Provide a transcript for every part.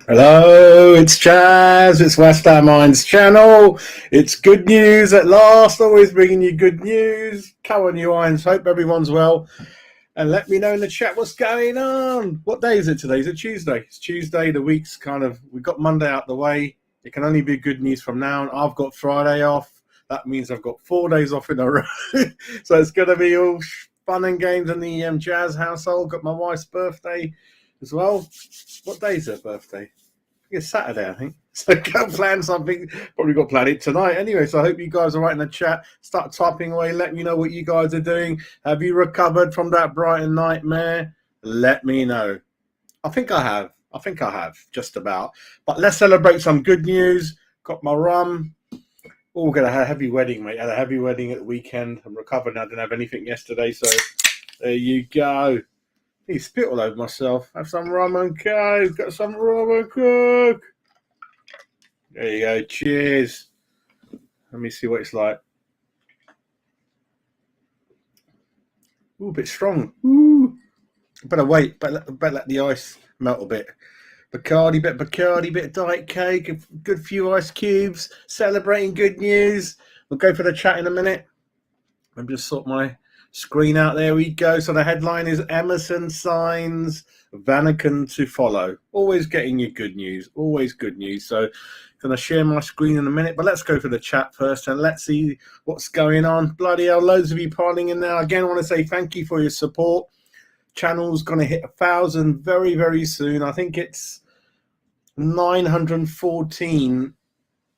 Hello, it's Chaz. It's West Ham Minds channel. It's good news at last. Always bringing you good news. Come on, you Irons. Hope everyone's well. And let me know in the chat what's going on. What day is it today? Is it Tuesday? It's Tuesday. The week's we've got Monday out the way. It can only be good news from now on. I've got Friday off. That means I've got 4 days off in a row. So it's going to be all fun and games in the Jazz household. Got my wife's birthday as well. What day is her birthday? It's Saturday, I think. So go plan something. Probably got to plan it tonight anyway. So I hope you guys are right in the chat. Start typing away. Let me know what you guys are doing. Have you recovered from that Brighton nightmare? Let me know. I think I have, just about. But let's celebrate some good news. Got my rum. Oh, we're going to have a heavy wedding, mate. I had a heavy wedding at the weekend. I'm recovered now. I didn't have anything yesterday. So there you go. He spit all over myself. Have some rum and coke. Got some rum and coke. There you go. Cheers. Let me see what it's like. Ooh, a bit strong. Ooh. Better wait. Better let the ice melt a bit. Bacardi, bit Diet Coke. A good few ice cubes. Celebrating good news. We'll go for the chat in a minute. Let me just sort my screen out. There we go. So the headline is Emerson signs Vannaken to follow. Always getting you good news. Always good news. So going to share my screen in a minute, but let's go for the chat first and let's see what's going on. Bloody hell, loads of you piling in there. Again, I want to say thank you for your support. Channel's going to hit 1,000 very, very soon. I think it's 914.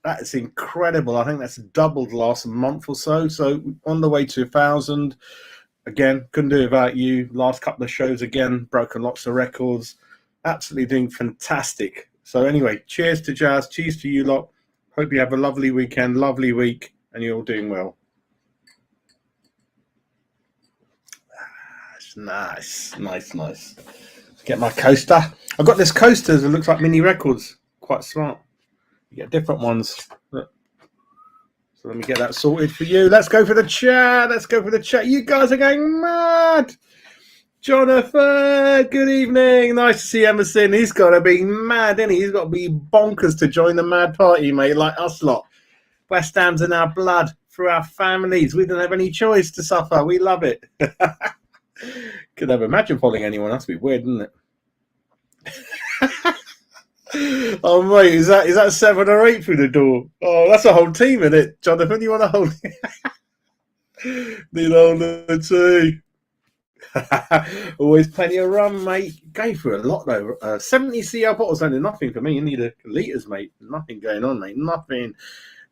That's incredible. I think that's doubled last month or so. So on the way to 1,000. Again, couldn't do it without you. Last couple of shows, again, broken lots of records. Absolutely doing fantastic. So anyway, cheers to Jazz. Cheers to you lot. Hope you have a lovely weekend, lovely week, and you're all doing well. Nice. Get my coaster. I've got this coaster that looks like mini records. Quite smart. You get different ones. Look. So let me get that sorted for you. Let's go for the chat. You guys are going mad. Jonathan, good evening. Nice to see Emerson. He's got to be mad, isn't he? He's got to be bonkers to join the mad party, mate, like us lot. West Ham's in our blood, through our families. We don't have any choice to suffer. We love it. Could never imagine following anyone else. Would be weird, wouldn't it? Oh mate, is that 7 or 8 through the door? Oh, that's a whole team, isn't it, Jonathan? You want a whole need all the two. Always plenty of rum, mate. Going through a lot though. 70 CL bottles only nothing for me. You need a litres, mate. Nothing going on, mate. Nothing.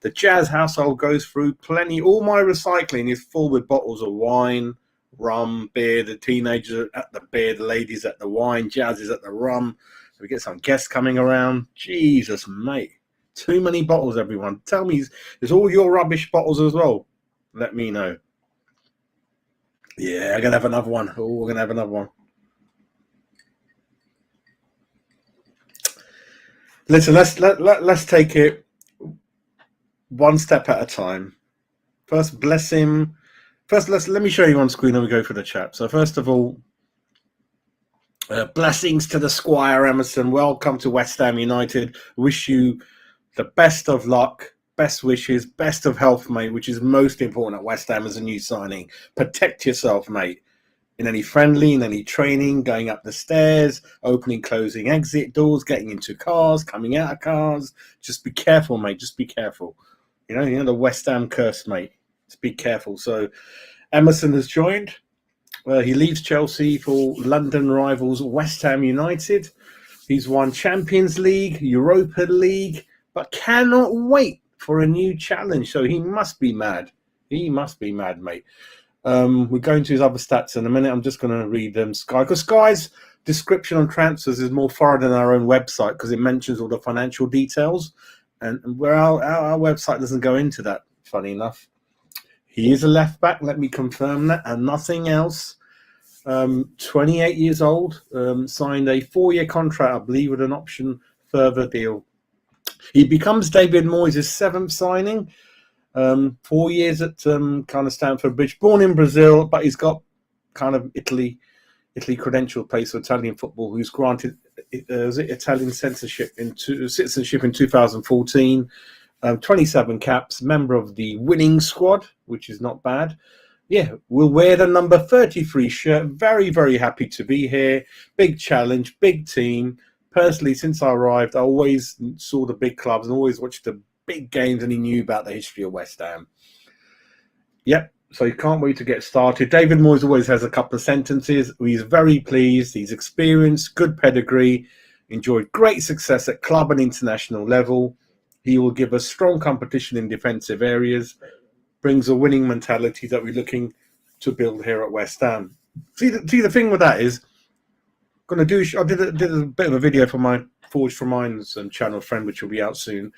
The Jazz household goes through plenty. All my recycling is full with bottles of wine, rum, beer. The teenagers at the beer, the ladies at the wine, Jazz is at the rum. We get some guests coming around. Jesus, mate. Too many bottles, everyone. Tell me, is all your rubbish bottles as well? Let me know. Yeah, I'm going to have another one. Oh, we're going to have another one. Listen, let's take it one step at a time. First, bless him. First, let me show you on screen and we go for the chat. So first of all, blessings to the Squire Emerson. Welcome to West Ham United. Wish you the best of luck, best wishes, best of health, mate, which is most important at West Ham as a new signing. Protect yourself, mate. In any friendly, in any training, going up the stairs, opening, closing exit doors, getting into cars, coming out of cars. Just be careful, mate. Just be careful. You know the West Ham curse, mate. Just be careful. So Emerson has joined. He leaves Chelsea for London rivals West Ham United. He's won Champions League, Europa League, but cannot wait for a new challenge. So he must be mad. He must be mad, mate. We're going to his other stats in a minute. I'm just going to read them. Sky, because Sky's description on transfers is more thorough than our own website because it mentions all the financial details. And where our website doesn't go into that, funny enough. He is a left back, let me confirm that, and nothing else. 28 years old, signed a 4-year contract, I believe, with an option further deal. He becomes David Moyes' 7th signing. 4 years at kind of Stamford Bridge. Born in Brazil, but he's got kind of Italy credential, plays for Italian football, who's granted was it Italian citizenship in 2014. 27 caps, member of the winning squad, which is not bad. Yeah, we'll wear the number 33 shirt. Very, very happy to be here. Big challenge, big team. Personally, since I arrived, I always saw the big clubs and always watched the big games, and he knew about the history of West Ham. Yep, so he can't wait to get started. David Moyes always has a couple of sentences. He's very pleased. He's experienced, good pedigree, enjoyed great success at club and international level. He will give us strong competition in defensive areas, brings a winning mentality that we're looking to build here at West Ham. See, the thing with that is, I did a bit of a video for my Forge for Minds and channel friend, which will be out soon,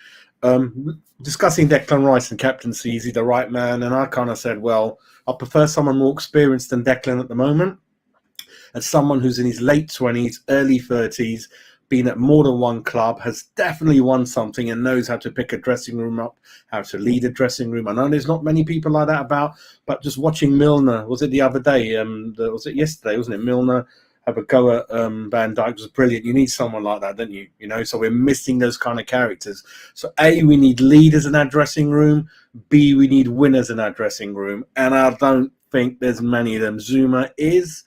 discussing Declan Rice and captaincy. Is he the right man? And I kind of said, well, I prefer someone more experienced than Declan at the moment, and someone who's in his late 20s, early 30s, been at more than one club, has definitely won something and knows how to pick a dressing room up, how to lead a dressing room. I know there's not many people like that about, but just watching Milner, was it the other day? Was it yesterday, wasn't it? Milner have a go at Van Dijk was brilliant. You need someone like that, don't you? You know, so we're missing those kind of characters. So A, we need leaders in our dressing room. B, we need winners in our dressing room. And I don't think there's many of them. Zuma is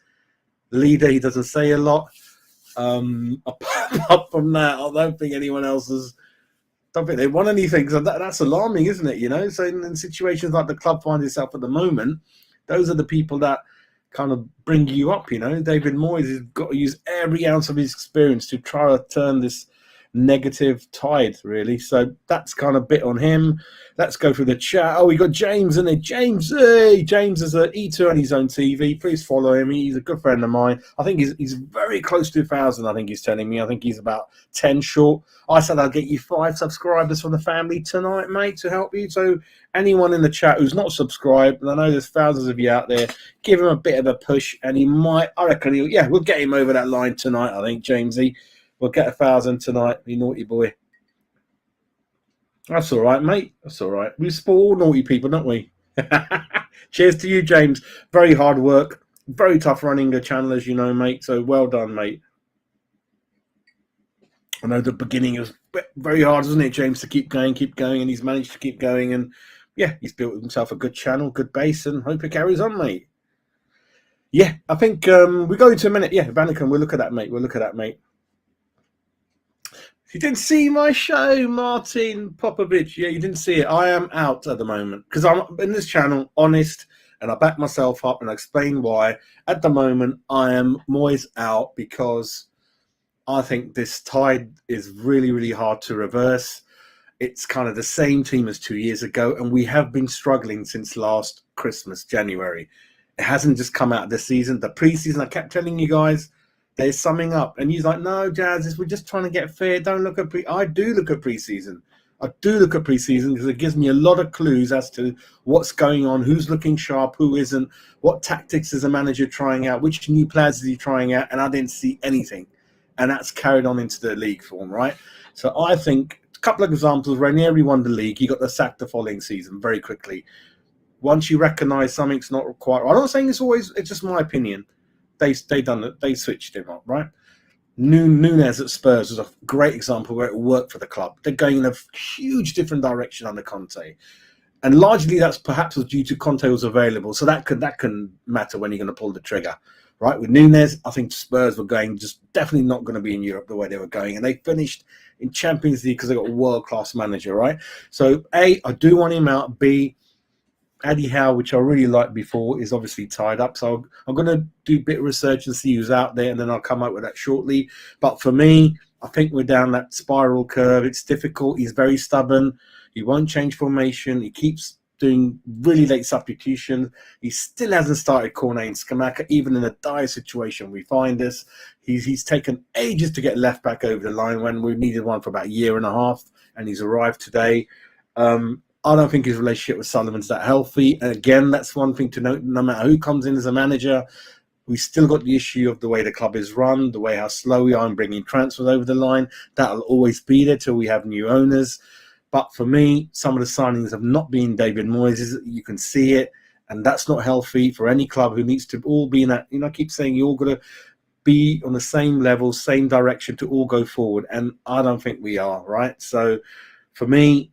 leader. He doesn't say a lot. Apart from that, I don't think anyone else has. Don't think they won anything. So that's alarming, isn't it? You know, so in situations like the club finds itself at the moment, those are the people that kind of bring you up. You know, David Moyes has got to use every ounce of his experience to try to turn this negative tide, really. So that's kind of bit on him. Let's go through the chat. Oh, we got James in it. James, hey, James is an E2 on his own TV. Please follow him. He's a good friend of mine. I think he's very close to 1,000. I think he's telling me. I think he's about 10 short. I said I'll get you 5 subscribers from the family tonight, mate, to help you. So anyone in the chat who's not subscribed, and I know there's thousands of you out there, give him a bit of a push, and he might. I reckon we'll get him over that line tonight. I think Jamesy. We'll get 1,000 tonight, you naughty boy. That's all right, mate. That's all right. We support all naughty people, don't we? Cheers to you, James. Very hard work. Very tough running the channel, as you know, mate. So well done, mate. I know the beginning was very hard, wasn't it, James, to keep going, and he's managed to keep going. And, yeah, he's built himself a good channel, good base, and hope it carries on, mate. Yeah, I think we go into a minute. Yeah, Vannaken, we'll look at that, mate. You didn't see my show, Martin Popovich. Yeah, you didn't see it. I am out at the moment because I'm in this channel, honest, and I back myself up and I explain why. At the moment, I am Moyes out because I think this tide is really, really hard to reverse. It's kind of the same team as 2 years ago, and we have been struggling since last Christmas, January. It hasn't just come out this season. The preseason, I kept telling you guys, there's summing up, and he's like, "No, Jazz, we're just trying to get fair. Don't look at I do look at preseason. I do look at preseason because it gives me a lot of clues as to what's going on, who's looking sharp, who isn't, what tactics is a manager trying out, which new players is he trying out, and I didn't see anything, and that's carried on into the league form, right? So I think a couple of examples. Ranieri won the league. He got the sack the following season very quickly. Once you recognise something's not quite right, I'm not saying it's just my opinion. They switched him up, right? Nunes at Spurs was a great example where it worked for the club. They're going in a huge different direction under Conte, and largely that's perhaps was due to Conte was available. So that can matter when you're going to pull the trigger, right? With Nunes, I think Spurs were going just definitely not going to be in Europe the way they were going, and they finished in Champions League because they got a world-class manager, right? So A, I do want him out. B, Eddie Howe, which I really liked before, is obviously tied up. So I'm going to do a bit of research and see who's out there, and then I'll come up with that shortly. But for me, I think we're down that spiral curve. It's difficult. He's very stubborn. He won't change formation. He keeps doing really late substitutions. He still hasn't started Cornet and Scamacca, even in a dire situation we find us. He's taken ages to get left back over the line when we needed one for about a year and a half, and he's arrived today. I don't think his relationship with Sullivan's that healthy. And again, that's one thing to note. No matter who comes in as a manager, we still got the issue of the way the club is run, the way how slow we are in bringing transfers over the line. That'll always be there till we have new owners. But for me, some of the signings have not been David Moyes. You can see it. And that's not healthy for any club who needs to all be in that. You know, I keep saying you all got to be on the same level, same direction to all go forward. And I don't think we are, right? So for me,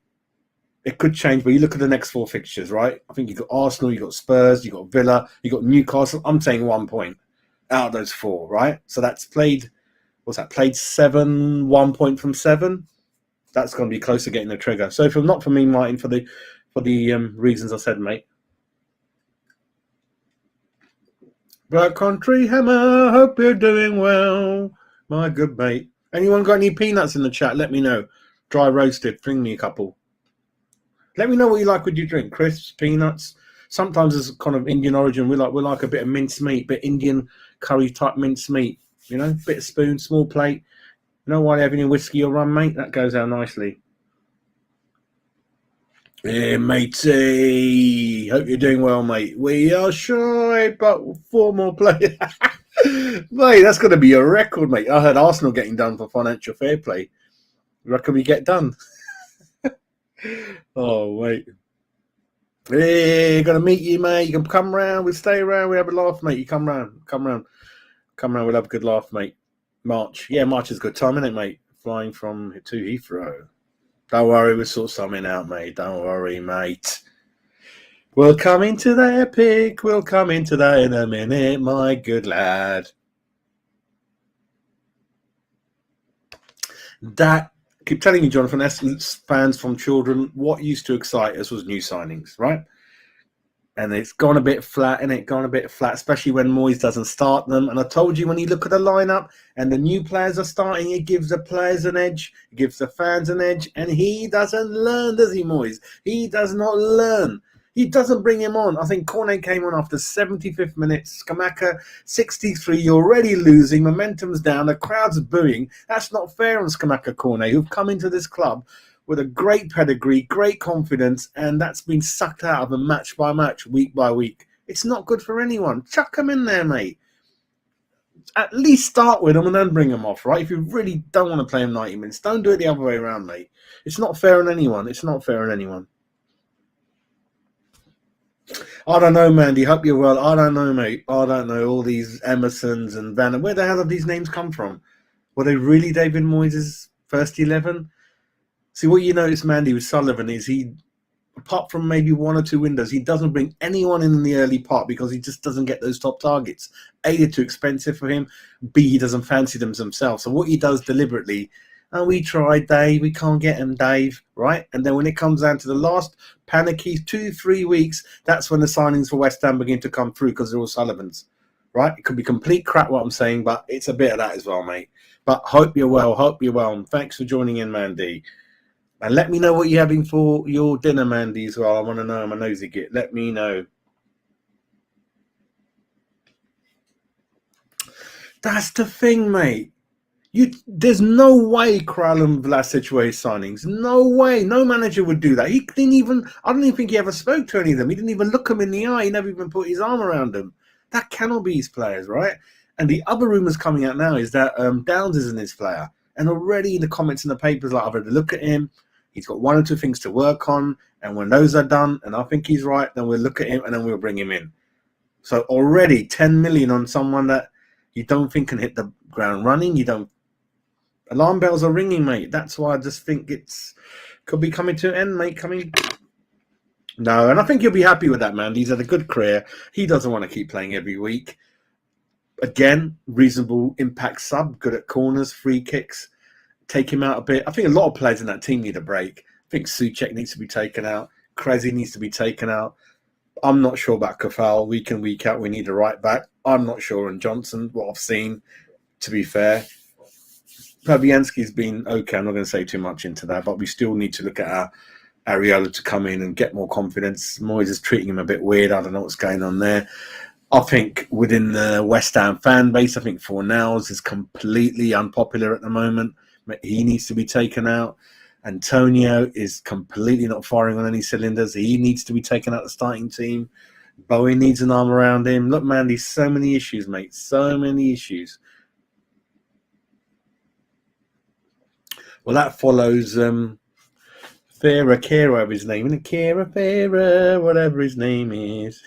it could change, but you look at the next 4 fixtures, right? I think you've got Arsenal, you've got Spurs, you've got Villa, you've got Newcastle. I'm saying 1 point out of those 4, right? So that's played, what's that? Played 7, 1 point from 7. That's going to be close to getting the trigger. So if not for me, Martin, for the reasons I said, mate. Black Country Hammer, hope you're doing well, my good mate. Anyone got any peanuts in the chat? Let me know. Dry roasted, fling me a couple. Let me know what you like with your drink. Crisps, peanuts. Sometimes it's kind of Indian origin. We like a bit of minced meat, bit Indian curry type minced meat. You know, bit of spoon, small plate. You know, while you're having your whiskey or rum, mate, that goes out nicely. Yeah, matey. Hope you're doing well, mate. We are shy, but 4 more players. Mate, that's going to be a record, mate. I heard Arsenal getting done for financial fair play. You reckon we get done? Oh, wait. Hey, gonna meet you, mate. You can come round. We stay around. We have a laugh, mate. You come round. We'll have a good laugh, mate. March. Yeah, March is a good time, isn't it, mate? Flying from to Heathrow. Don't worry, we'll sort something out, mate. Don't worry, mate. We'll come into that epic. We'll come into that in a minute, my good lad. That, I keep telling you, Jonathan, Essence fans from children, what used to excite us was new signings, right? And it's gone a bit flat, and it gone a bit flat, especially when Moyes doesn't start them. And I told you, when you look at the lineup and the new players are starting, it gives the players an edge, it gives the fans an edge, and he doesn't learn, does he, Moyes? He does not learn. He doesn't bring him on. I think Cornet came on after 75th minute. Skamaka, 63. You're already losing. Momentum's down. The crowd's booing. That's not fair on Skamaka, Cornet, who've come into this club with a great pedigree, great confidence, and that's been sucked out of them match by match, week by week. It's not good for anyone. Chuck them in there, mate. At least start with them and then bring them off, right? If you really don't want to play them 90 minutes, don't do it the other way around, mate. It's not fair on anyone. It's not fair on anyone. I don't know, Mandy. Hope you're well. I don't know, mate. I don't know. All these Emersons and Vannaken. Where the hell have these names come from? Were they really David Moyes' first 11? See, what you notice, Mandy, with Sullivan is he, apart from maybe 1 or 2 windows, he doesn't bring anyone in the early part because he just doesn't get those top targets. A, they're too expensive for him. B, he doesn't fancy them himself. So what he does deliberately, we tried, Dave. We can't get him, Dave, right? And then when it comes down to the last panicky 2-3 weeks, that's when the signings for West Ham begin to come through because they're all Sullivans, right? It could be complete crap what I'm saying, but it's a bit of that as well, mate. But hope you're well. Hope you're well. And thanks for joining in, Mandy. And let me know what you're having for your dinner, Mandy, as well. I want to know. I'm a nosy git. Let me know. That's the thing, mate. There's no way Kralin Vlasic were his signings. No way. No manager would do that. He didn't even, I don't even think he ever spoke to any of them. He didn't even look them in the eye. He never even put his arm around them. That cannot be his players, right? And the other rumours coming out now is that Downs isn't his player. And already in the comments in the papers, like, I've had a look at him. He's got 1 or 2 things to work on. And when those are done, and I think he's right, then we'll look at him and then we'll bring him in. So already 10 million on someone that you don't think can hit the ground running. You don't. Alarm bells are ringing, mate. That's why I just think it's could be coming to an end, mate. No, and I think you'll be happy with that, man. He's had a good career. He doesn't want to keep playing every week. Again, reasonable impact sub, good at corners, free kicks. Take him out a bit. I think a lot of players in that team need a break. I think Souček needs to be taken out. Krezi needs to be taken out. I'm not sure about Kafal. Week in, week out, we need a right back. I'm not sure on Johnson, what I've seen, to be fair. Fabianski's been okay. I'm not going to say too much into that, but we still need to look at our Areola to come in and get more confidence. Moyes is treating him a bit weird. I don't know what's going on there. I think within the West Ham fan base, I think Fornals is completely unpopular at the moment. He needs to be taken out. Antonio is completely not firing on any cylinders. He needs to be taken out of the starting team. Bowen needs an arm around him. Look, man, there's so many issues, mate. So many issues. Well, that follows Farah Kera, whatever his name is. Farah, whatever his name is.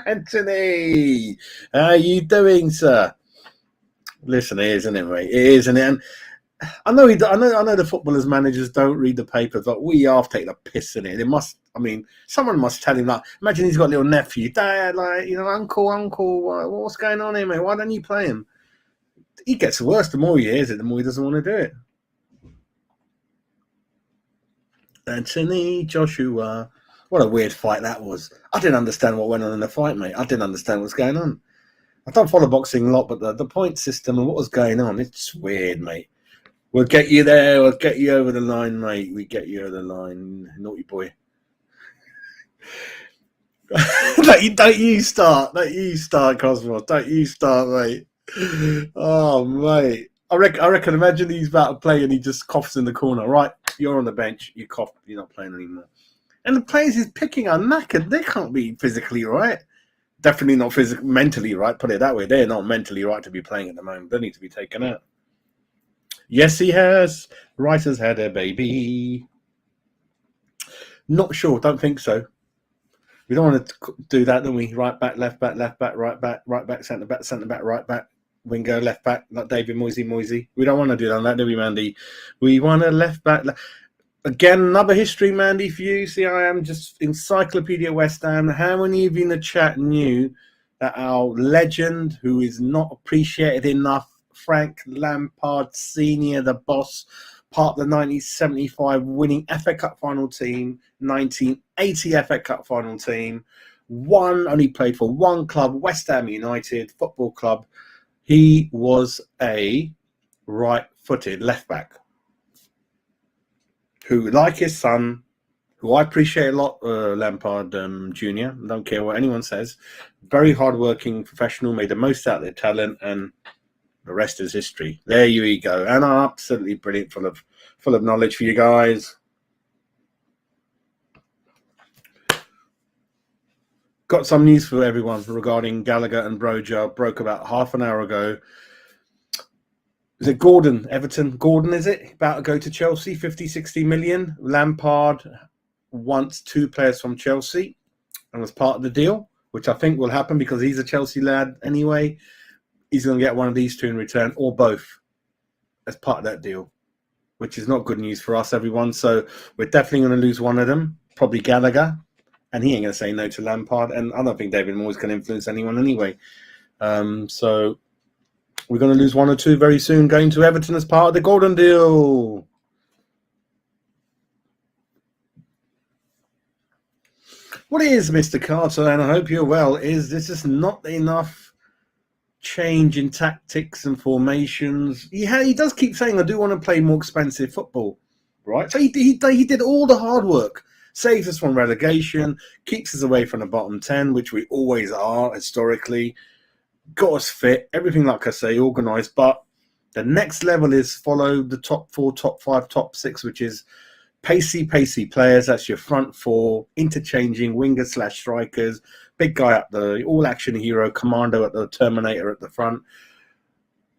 Anthony, how are you doing, sir? Listen, it is, isn't it, mate? It is, isn't it? And I know the footballers' managers don't read the papers, but we have taken a piss in it. It must. I mean, someone must tell him that. Imagine he's got a little nephew, dad, like, uncle, what's going on here, mate? Why don't you play him? He gets worse the more he hears it, the more he doesn't want to do it. Anthony Joshua. What a weird fight that was. I didn't understand what went on in the fight, mate. I didn't understand what was going on. I don't follow boxing a lot, but the point system and what was going on, it's weird, mate. We'll get you there. We'll get you over the line, mate. We get you over the line. Naughty boy. Don't you start. Don't you start, Cosmos. Don't you start, mate. Oh, mate. I reckon, imagine he's about to play and he just coughs in the corner. Right, you're on the bench. You cough. You're not playing anymore. And the players he's picking are knackered. They can't be physically right. Definitely not mentally right. Put it that way. They're not mentally right to be playing at the moment. They need to be taken out. Yes, he has. Writer's had a baby. Not sure. Don't think so. We don't want to do that, don't we? Right back, left back, right back, centre back, right back, winger, left back, like David Moyes. We don't want to do that, do we, Mandy? We want a left back. Again, another history, Mandy, for you. See, I am just Encyclopedia West Ham. How many of you in the chat knew that our legend, who is not appreciated enough, Frank Lampard Senior, the boss, part of the 1975 winning FA Cup final team, 1980 FA Cup final team, only played for one club, West Ham United Football Club. He was a right-footed left-back who, like his son, who I appreciate a lot, Lampard Jr., don't care what anyone says, very hard-working professional, made the most out of their talent, and the rest is history. There you go. And absolutely brilliant, full of knowledge for you guys. Got some news for everyone regarding Gallagher and Broja. Broke about half an hour ago. Is it Gordon? Everton? Gordon, is it? About to go to Chelsea, 50, 60 million. Lampard wants 2 players from Chelsea and was part of the deal, which I think will happen because he's a Chelsea lad anyway. He's going to get one of these 2 in return, or both, as part of that deal, which is not good news for us, everyone. So we're definitely going to lose one of them, probably Gallagher, and he ain't going to say no to Lampard. And I don't think David Moyes can influence anyone anyway. So we're going to lose 1 or 2 very soon, going to Everton as part of the Gordon deal. What is, Mr. Carter, and I hope you're well, is this is not enough change in tactics and formations. He does keep saying, I do want to play more expensive football, right? So he did all the hard work, saves us from relegation, keeps us away from the bottom 10, which we always are historically, got us fit, everything, like I say, organised. But the next level is follow the top 4, top 5, top 6, which is pacey players. That's your front 4, interchanging wingers/strikers, big guy up the all-action hero, commando at the Terminator at the front,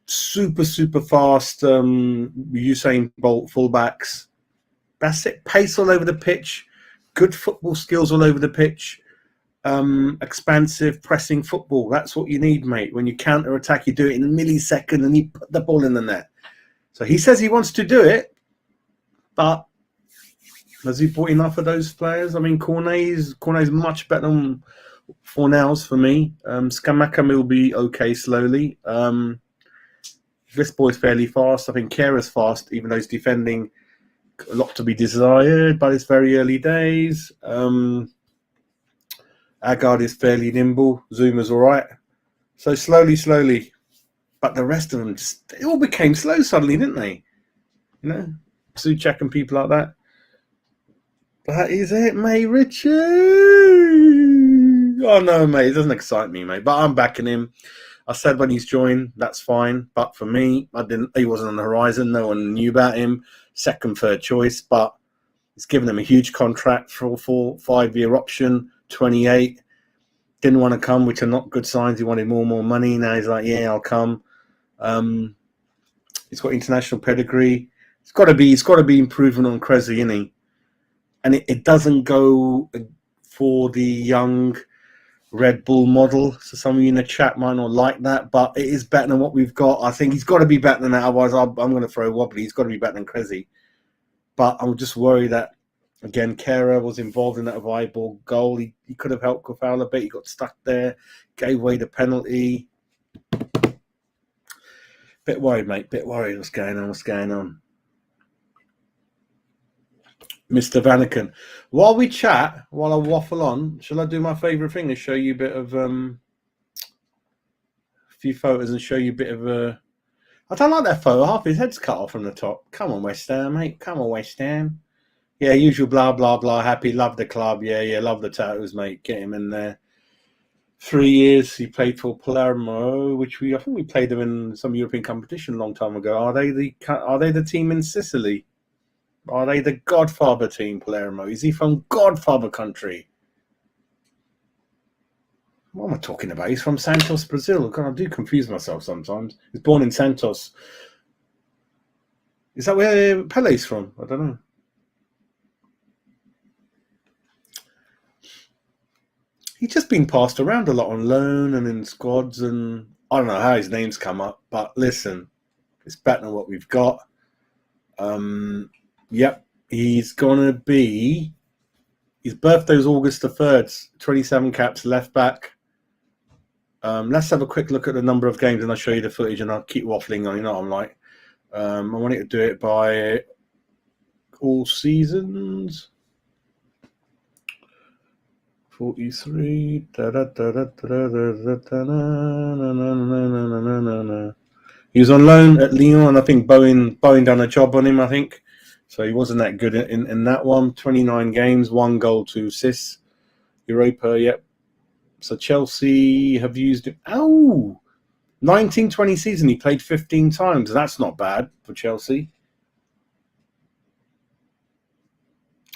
super fast Usain Bolt fullbacks. That's it. Pace all over the pitch, good football skills all over the pitch, expansive pressing football. That's what you need, mate. When you counter-attack, you do it in a millisecond and you put the ball in the net. So he says he wants to do it, but has he bought enough of those players? I mean, Cornet's much better than Fornals for me. Skamaka will be okay slowly. This boy's fairly fast. I think Kera's fast, even though he's defending, a lot to be desired, but it's very early days. Agard is fairly nimble. Zuma's all right. So slowly. But the rest of them, it all became slow suddenly, didn't they? You know, Suchek and people like that. That is it, mate, Richie. Oh, no, mate, it doesn't excite me, mate. But I'm backing him. I said when he's joined, that's fine. But for me, he wasn't on the horizon. No one knew about him. Second, third choice. But it's given him a huge contract for a 5-year option, 28. Didn't want to come, which are not good signs. He wanted more money. Now he's like, yeah, I'll come. He's got international pedigree. It's got to be improving on Cressy, isn't he? And it doesn't go for the young Red Bull model. So some of you in the chat might not like that, but it is better than what we've got. I think he's got to be better than that. Otherwise, I'm going to throw wobbly. He's got to be better than Cressy. But I'm just worried that, again, Kehrer was involved in that eyeball goal. He could have helped Kofal a bit. He got stuck there, gave away the penalty. Bit worried, mate. Bit worried. What's going on? Mr. Vannaken. While we chat, while I waffle on, shall I do my favourite thing and show you a bit of a few photos and show you a bit of a... I don't like that photo. Half his head's cut off from the top. Come on, West Ham, mate. Come on, West Ham. Yeah, usual blah, blah, blah. Happy, love the club. Yeah, love the tattoos, mate. Get him in there. 3 years he played for Palermo, which I think we played them in some European competition a long time ago. Are they the team in Sicily? Are they the Godfather team, Palermo? Is he from Godfather country? What am I talking about? He's from Santos, Brazil. God, I do confuse myself sometimes. He's born in Santos. Is that where Pele's from? I don't know. He's just been passed around a lot on loan and in squads, and I don't know how his name's come up, but listen, it's better than what we've got. Yep, he's gonna be... His birthday's August the 3rd, 27 caps, left back. Let's have a quick look at the number of games and I'll show you the footage and I'll keep waffling on, you know what I'm like. I wanted to do it by all seasons. 43. He was on loan at Lyon, and I think Bowen done a job on him, I think. So he wasn't that good in that one. 29 games, 1 goal, 2 assists. Europa, yep. So Chelsea have used him. Oh, 19-20 season, he played 15 times. That's not bad for Chelsea.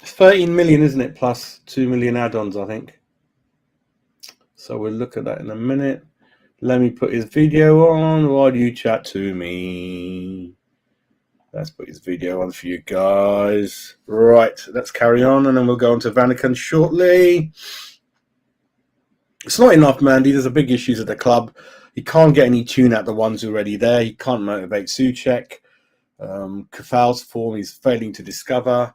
13 million, isn't it? Plus 2 million add-ons, I think. So we'll look at that in a minute. Let me put his video on while you chat to me. Let's put his video on for you guys. Right, let's carry on, and then we'll go on to Vannaken shortly. It's not enough, Mandy. There's a big issues at the club. He can't get any tune out the ones already there. He can't motivate Souček. Kofal's form he's failing to discover.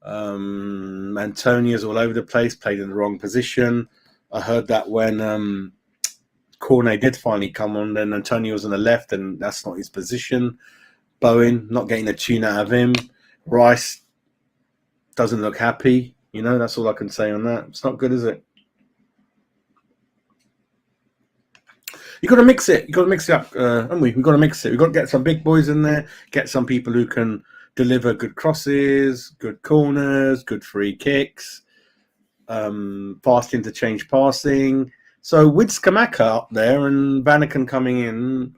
Antonia's all over the place, played in the wrong position. I heard that when Cornet did finally come on, then Antonio was on the left, and that's not his position. Bowen, not getting a tune out of him. Rice doesn't look happy. You know, that's all I can say on that. It's not good, is it? You've got to mix it. You've got to mix it up, haven't we? We've got to mix it. We've got to get some big boys in there, get some people who can deliver good crosses, good corners, good free kicks, fast interchange passing. So with Scamacca up there and Vannaken coming in,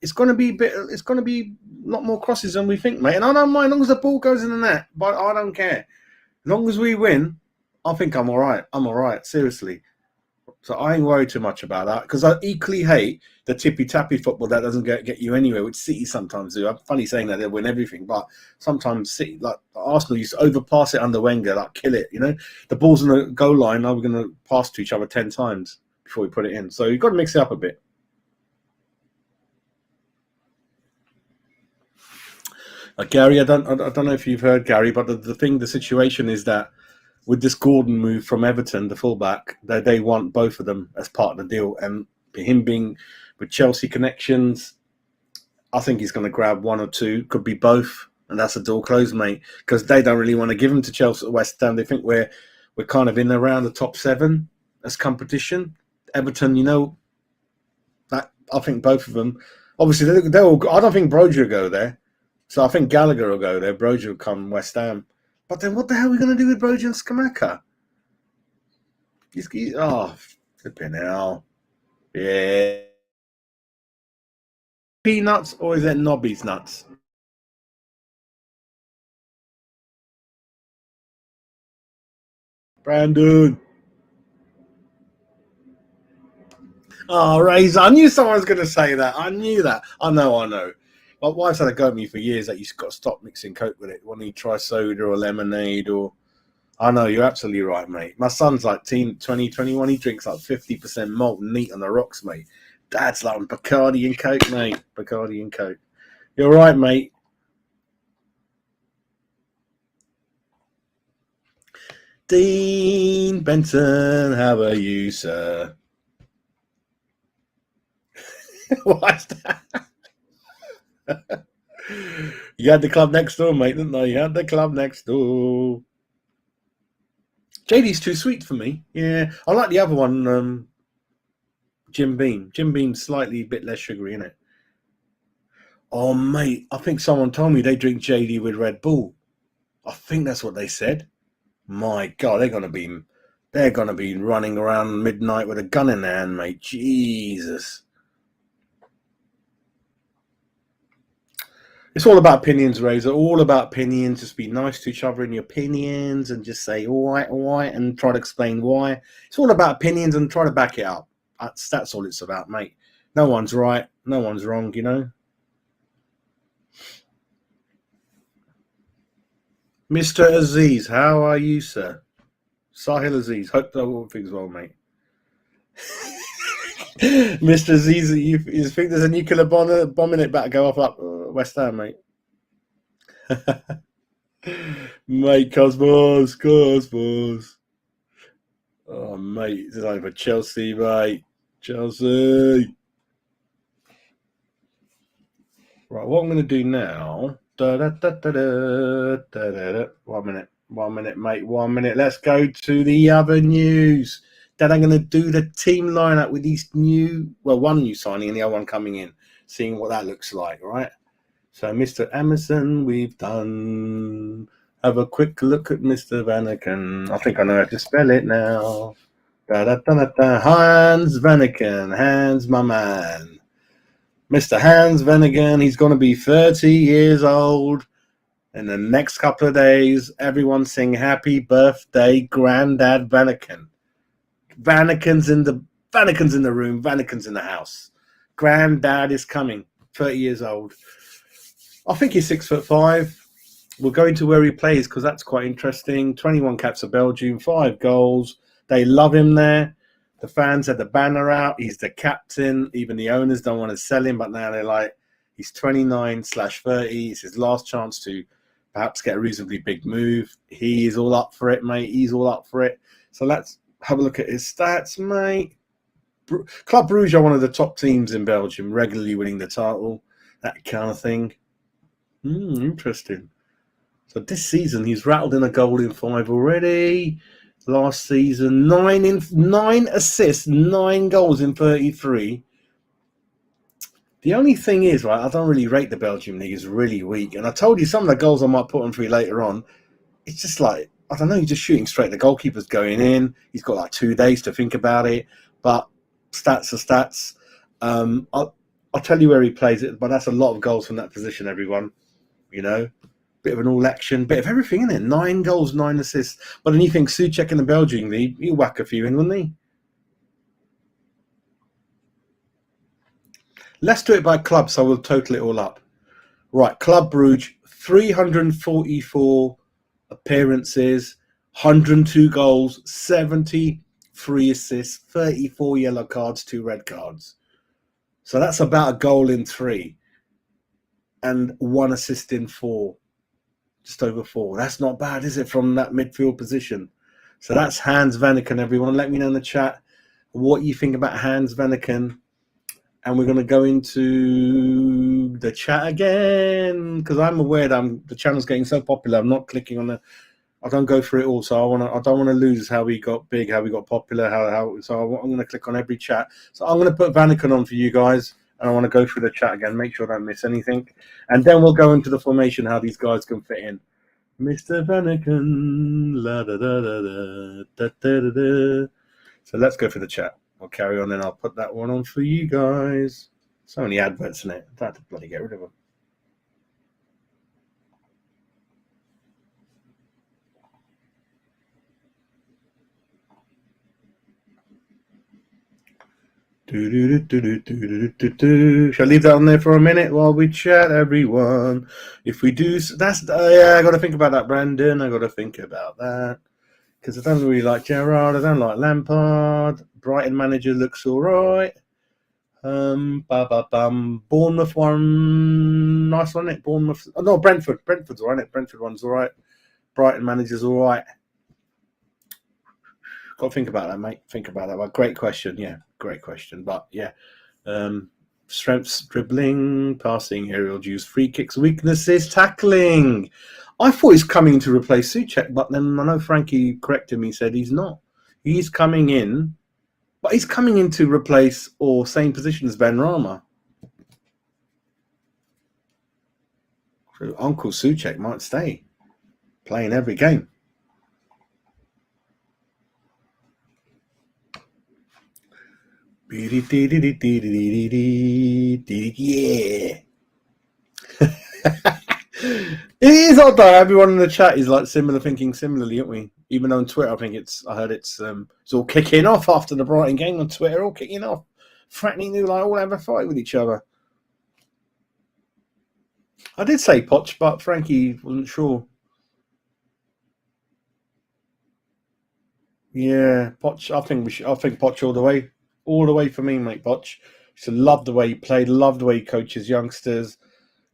it's going to be a lot more crosses than we think, mate. And I don't mind as long as the ball goes in the net, but I don't care. As long as we win, I think I'm all right. I'm all right, seriously. So I ain't worried too much about that, because I equally hate the tippy-tappy football that doesn't get you anywhere, which City sometimes do. I'm funny saying that they win everything, but sometimes City, like Arsenal, used to overpass it under Wenger, like kill it, you know. The ball's on the goal line, now we're going to pass to each other 10 times before we put it in. So you've got to mix it up a bit. Gary, I don't know if you've heard, Gary, but the situation is that with this Gordon move from Everton, the fullback, they want both of them as part of the deal. And him being with Chelsea connections, I think he's going to grab one or two, could be both. And that's a door closed, mate, because they don't really want to give him to Chelsea or West Ham. They think we're kind of in around the top 7 as competition. Everton, you know, that I think both of them, obviously, they'll I don't think Broja will go there. So I think Gallagher will go there. Broja will come West Ham. But then what the hell are we going to do with Broja and Scamacca? Oh, flipping hell. Yeah. Peanuts, or is it Nobby's nuts? Brandon. Oh, Razor. I knew someone was going to say that. I knew that. I know. My wife's had a go at me for years that you've got to stop mixing Coke with it. When you try soda or lemonade, or I know, you're absolutely right, mate. My son's like 2021. He drinks like 50% malt and neat on the rocks, mate. Dad's like Bacardi and Coke, mate. Bacardi and Coke. You're right, mate. Dean Benson, how are you, sir? What's that? You had the club next door, mate, didn't I? You had the club next door. JD's too sweet for me. Yeah, I like the other one, Jim Beam. Jim Beam's slightly a bit less sugary, isn't it? Oh, mate, I think someone told me they drink JD with Red Bull. I think that's what they said. My God, they're gonna be running around midnight with a gun in their hand, mate. Jesus. It's all about opinions, Razor. All about opinions. Just be nice to each other in your opinions and just say all right, and try to explain why. It's all about opinions and try to back it up. That's all it's about, mate. No one's right. No one's wrong, you know. Mr. Aziz, how are you, sir? Sahil Aziz, hope all things well, mate. Mr. Aziz, you think there's a nuclear bomb in it about to go off up West Ham, mate? Mate, Cosmos. Oh, mate, it's over Chelsea, mate. Chelsea. Right, what I'm going to do now. 1 minute, mate. 1 minute. Let's go to the other news. Then I'm going to do the team lineup with these one new signing and the other one coming in, seeing what that looks like, right? So, Mr. Emerson, we've done. Have a quick look at Mr. Vannaken. I think I know how to spell it now. Hans Vaneken. Hans, my man. Mr. Hans Vaneken, he's going to be 30 years old. In the next couple of days, everyone sing happy birthday, Granddad Vannaken. Vannaken's in the room. Vannaken's in the house. Granddad is coming. 30 years old. I think he's 6'5". We'll go into where he plays because that's quite interesting. 21 caps for Belgium, 5 goals. They love him there. The fans had the banner out. He's the captain. Even the owners don't want to sell him, but now they're like, he's 29/30. It's his last chance to perhaps get a reasonably big move. He is all up for it, mate. He's all up for it. So let's have a look at his stats, mate. Club Brugge are one of the top teams in Belgium, regularly winning the title, that kind of thing. Interesting. So this season, he's rattled in a goal in 5 already. Last season, 9 assists, 9 goals in 33. The only thing is, right, I don't really rate the Belgium league. It's really weak. And I told you some of the goals I might put on for you later on. It's just like, I don't know, he's just shooting straight. The goalkeeper's going in. He's got like 2 days to think about it. But stats are stats. I'll tell you where he plays it, but that's a lot of goals from that position, everyone. You know? Bit of an all-action, bit of everything in it. 9 goals, 9 assists. But then you think Souček in the Belgian league, he'll whack a few in, wouldn't he? Let's do it by club, so we'll total it all up. Right, Club Brugge, 344 appearances, 102 goals, 73 assists, 34 yellow cards, 2 red cards. So that's about a goal in 3 and 1 assist in 4. Just over 4. That's not bad, is it, from that midfield position? So that's Hans Vaneken, everyone. Let me know in the chat what you think about Hans Vaneken. And we're going to go into the chat again because I'm aware that the channel's getting so popular. I'm not clicking on I don't go through it all, so I don't want to lose how we got big, how we got popular, so I'm going to click on every chat. So I'm going to put Vannaken on for you guys, and I want to go through the chat again, make sure I don't miss anything, and then we'll go into the formation, how these guys can fit in. Mr. Vannaken, la da da da da da da da. So let's go for the chat. I'll carry on, and I'll put that one on for you guys. So many adverts in it. I have to bloody get rid of them. Shall I leave that on there for a minute while we chat, everyone? If we do, I got to think about that, Brandon. I got to think about that. because I don't really like Gerrard. I don't like Lampard. Brighton manager looks all right. Bournemouth one, nice one, it. Bournemouth. Oh, no, Brentford. Brentford's all right. Brentford one's all right. Brighton manager's all right. Got to think about that, mate. Think about that. Well, great question. Yeah, great question. But yeah, strengths: dribbling, passing, aerial duels, free kicks. Weaknesses: tackling. I thought he's coming to replace Souček, but then I know Frankie corrected me, said he's not. He's coming in, but he's coming in to replace or same position as Benrahma. So Uncle Souček might stay, playing every game. Yeah. It is odd though. Everyone in the chat is like thinking similarly, aren't we? Even on Twitter, I heard it's all kicking off after the Brighton game on Twitter, all kicking off, threatening to like all have a fight with each other. I did say Poch, but Frankie wasn't sure. Yeah, Poch. I think Poch all the way for me, mate. Poch. So love the way he played, love the way he coaches youngsters.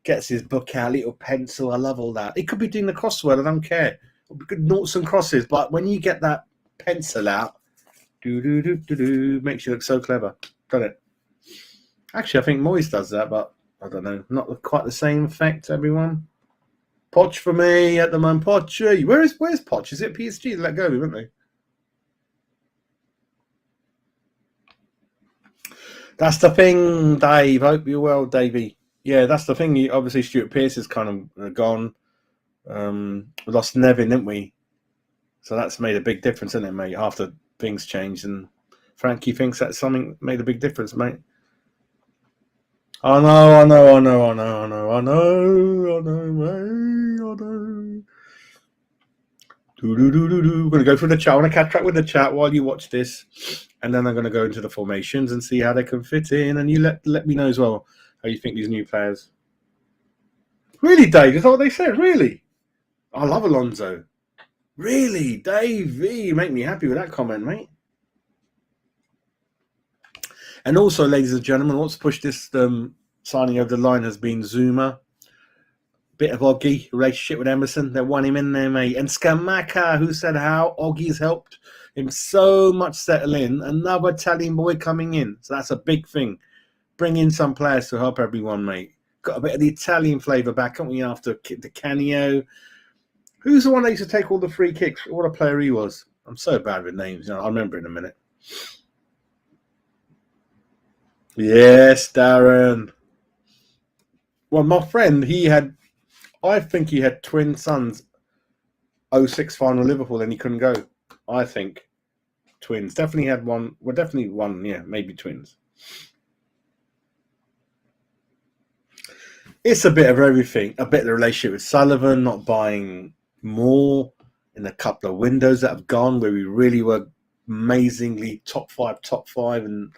Gets his book out, little pencil. I love all that. He could be doing the crossword. I don't care. Good noughts and crosses. But when you get that pencil out, makes you look so clever, doesn't it? Actually, I think Moyes does that, but I don't know. Not quite the same effect, everyone. Poch for me at the moment. Poch. Where's Poch? Is it PSG? They let go, haven't they? That's the thing, Dave. Hope you're well, Davey. Yeah, that's the thing. Obviously, Stuart Pearce is kind of gone. We lost Nevin, didn't we? So that's made a big difference, isn't it, mate? After things changed, and Frankie thinks that something made a big difference, mate. I know. We're going to go through the chat. I want to catch up with the chat while you watch this, and then I'm going to go into the formations and see how they can fit in. And you let me know as well how you think these new players. Really, Dave? Is that what they said? Really? I love Alonso. Really, Dave? You make me happy with that comment, mate. And also, ladies and gentlemen, what's pushed this signing over the line has been Zuma. Bit of Oggy relationship with Emerson. They want him in there, mate. And Scamacca, who said how Oggy's helped him so much settle in. Another Italian boy coming in. So that's a big thing. Bring in some players to help everyone, mate. Got a bit of the Italian flavour back, haven't we, after the Canio? Who's the one that used to take all the free kicks? What a player he was. I'm so bad with names. I'll remember in a minute. Yes, Darren. Well, my friend, I think he had twin sons. 06 final Liverpool, and he couldn't go. I think twins. Definitely had one. Well, definitely one. Yeah, maybe twins. It's a bit of everything. A bit of the relationship with Sullivan, not buying more in a couple of windows that have gone where we really were amazingly top five, and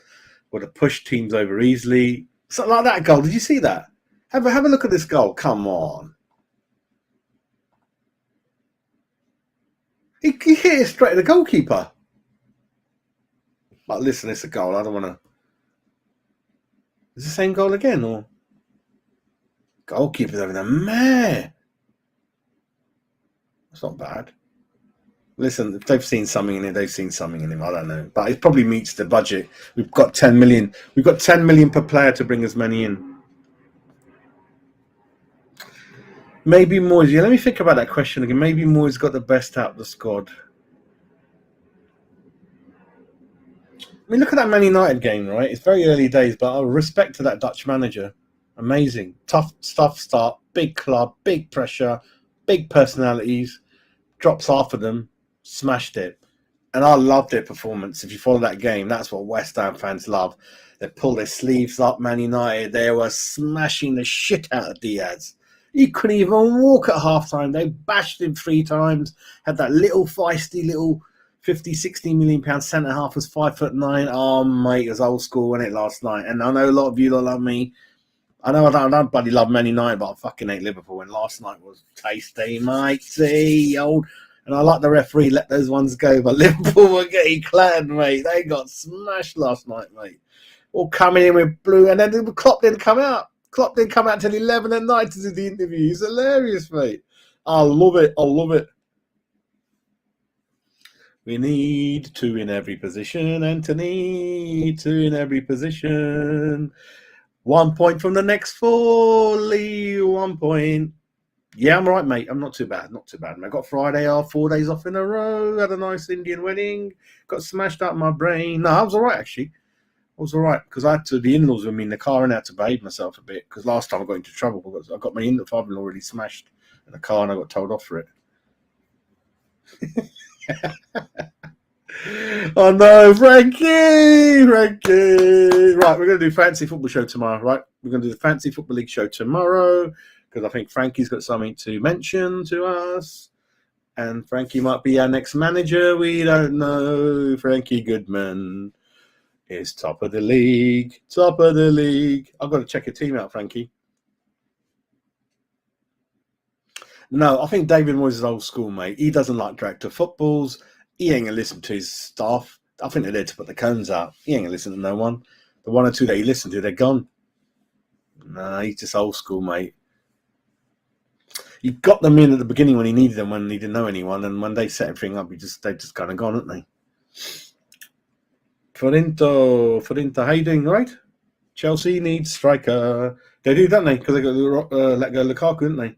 would have pushed teams over easily. Something like that goal. Did you see that? Have a look at this goal. Come on. He hit it straight at the goalkeeper. But listen, it's a goal. I don't want to. Is it the same goal again, or goalkeeper's having a mare? That's not bad. Listen, if they've seen something in it, they've seen something in him. I don't know, but it probably meets the budget. We've got 10 million. We've got 10 million per player to bring as many in. Maybe Moyes. Yeah, let me think about that question again. Maybe Moyes got the best out of the squad. I mean, look at that Man United game, right? It's very early days, but I'll respect to that Dutch manager. Amazing. Tough start, big club, big pressure, big personalities. Drops half of them, smashed it. And I loved their performance. If you follow that game, that's what West Ham fans love. They pull their sleeves up, Man United. They were smashing the shit out of Diaz. He couldn't even walk at halftime. They bashed him 3 times. Had that little feisty little 50, 60 million pound centre half was 5'9". Oh, mate, it was old school, wasn't it, last night? And I know a lot of you love me. I know I don't bloody love Man United, but I fucking hate Liverpool. And last night was tasty, matey. Old. And I like the referee let those ones go, but Liverpool were getting clad, mate. They got smashed last night, mate. All coming in with blue, and then Klopp didn't come out. Klopp didn't come out till 11 at night to do the interview. He's hilarious, mate. I love it. I love it. We need two in every position, Anthony. Two in every position. 1 point from the next four, Lee. 1 point. Yeah, I'm right, mate. I'm not too bad. Not too bad. I got Friday off, 4 days off in a row. Had a nice Indian wedding. Got smashed out my brain. No, I was all right, actually. I was all right because I had to the in-laws with me in the car and I had to behave myself a bit because last time I got into trouble because I got my father-in-law already smashed in the car and I got told off for it. Oh no, Frankie! Right, we're going to do Fancy Football Show tomorrow, right? We're going to do the Fancy Football League show tomorrow because I think Frankie's got something to mention to us. And Frankie might be our next manager. We don't know. Frankie Goodman is top of the league. Top of the league. I've got to check your team out, Frankie. No, I think David Moyes is old school, mate. He doesn't like director footballs. He ain't going to listen to his staff. I think they're there to put the cones out. He ain't going to listen to no one. The one or two that he listened to, they're gone. Nah, he's just old school, mate. He got them in at the beginning when he needed them, when he didn't know anyone, and when they set everything up, they've just kind of gone, haven't they? Forinto, how you doing, right? Chelsea needs striker. They do, don't they? Because they got let go Lukaku, didn't they?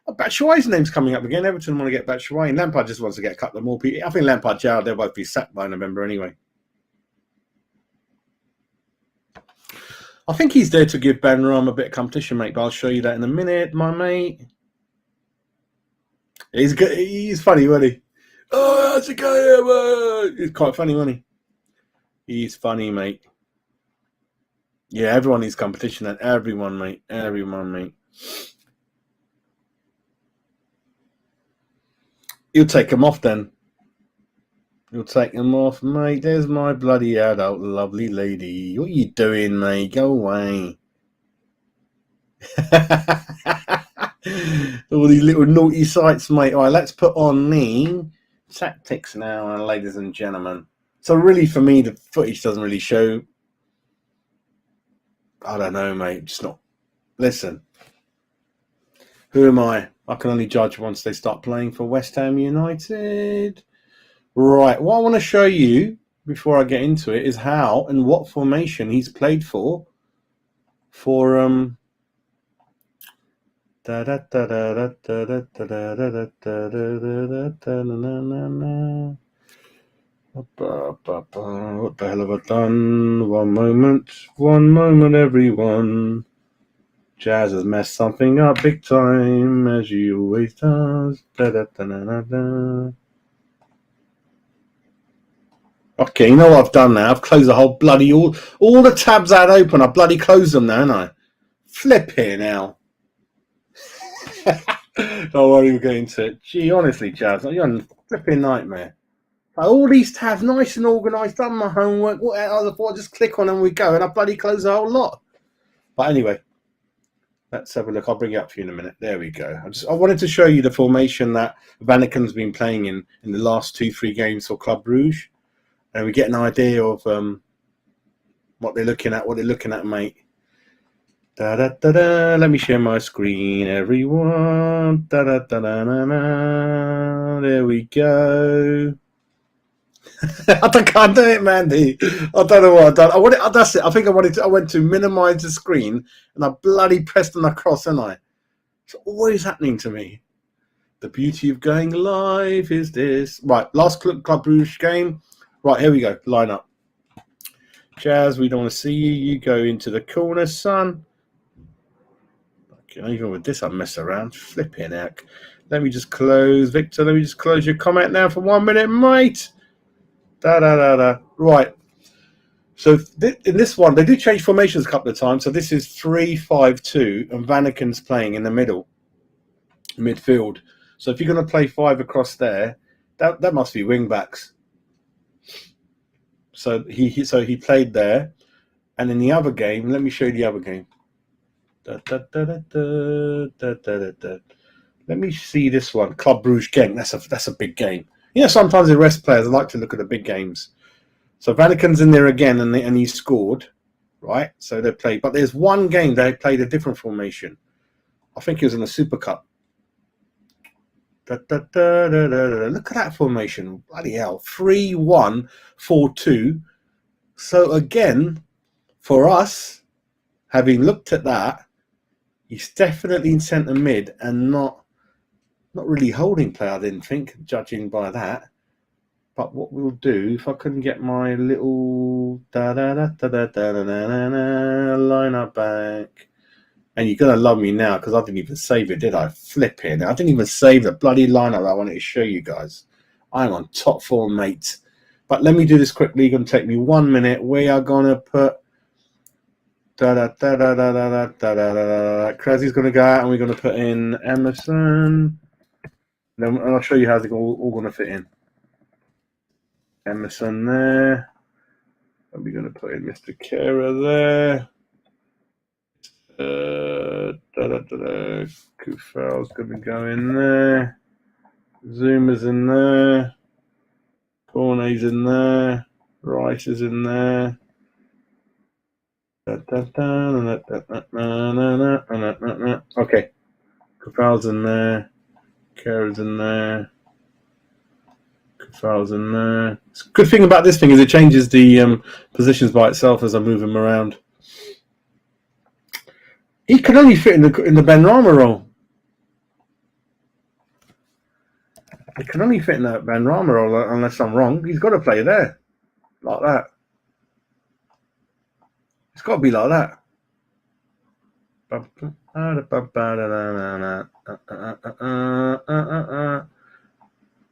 Batshuayi's name's coming up again. Everton want to get Batshuayi, and Lampard just wants to get a couple of more people. I think Lampard, Gerrard, they'll both be sacked by November anyway. I think he's there to give Ben Rom a bit of competition, mate, but I'll show you that in a minute, my mate. He's good. He's funny, wasn't he? Oh, that's a guy. He's quite funny, wasn't he? He's funny, mate. Yeah, everyone needs competition, and everyone, mate. Everyone, mate. You'll take him off then. You'll take him off, mate. There's my bloody adult lovely lady. What are you doing, mate? Go away. All these little naughty sites, mate. All right, let's put on the tactics now, ladies and gentlemen. So really, for me, the footage doesn't really show. I don't know, mate. Just not. Listen. Who am I? I can only judge once they start playing for West Ham United. Right. What I want to show you before I get into it is how and what formation he's played for What the hell have I done? One moment, everyone. Jazz has messed something up big time, as he always does. Okay, you know what I've done now? I've closed the whole bloody all the tabs I had open. I bloody closed them now, haven't I? Flip here now. Don't worry, we'll get into it. Gee, honestly, Jazz, you're a flipping nightmare. All these tabs, nice and organised, done my homework. What else? I thought I'd just click on and we go, and I bloody close the whole lot. But anyway, let's have a look. I'll bring it up for you in a minute. There we go. I wanted to show you the formation that Vannaken's been playing in the last 2-3 games for Club Brugge, and we get an idea of what they're looking at, mate. Let me share my screen, everyone. There we go. I can't do it, Mandy. I don't know what I've done. That's it. I went to minimize the screen and I bloody pressed on the cross, and it's always happening to me. The beauty of going live is this. Right, last Club Brugge game. Right, here we go. Line up. Jazz, we don't want to see you. You go into the corner, son. Okay, even with this, I mess around. Flipping heck. Let me just close, Victor. Let me just close your comment now for 1 minute, mate. Right. So in this one, they do change formations a couple of times. So this is 3-5-2, and Vannaken's playing in the midfield. So if you're going to play 5 across there, that must be wing backs. So he played there, and in the other game, let me show you the other game. Let me see this one. Club Brugge Genk. That's a big game. Sometimes the rest players, I like to look at the big games. So Vannaken's in there again, and he scored, right? So they played. But there's one game they played a different formation. I think it was in the Super Cup. Look at that formation. Bloody hell. 3-1-4-2. So again, for us, having looked at that, he's definitely in centre mid and not really holding play, I didn't think, judging by that. But what we'll do, if I can get my little lineup back, and you're going to love me now because I didn't even save it, did I? Flip it. I didn't even save the bloody lineup I wanted to show you guys. I'm on top form, mate. But let me do this quickly. It's going to take me 1 minute. We are going to put Crazy's going to go out and we're going to put in Emerson. And I'll show you how they're all going to fit in. Emerson there. And we're going to put in Mr. Kara there. Kufal's going to go in there. Zuma's in there. Cornet's in there. Rice is in there. Okay. Kufal's in there. Kara's in there. Kufal's in there. Good thing about this thing is it changes the positions by itself as I move him around. He can only fit in the Benrahma role. He can only fit in that Benrahma role unless I'm wrong. He's got to play there. Like that. It's got to be like that.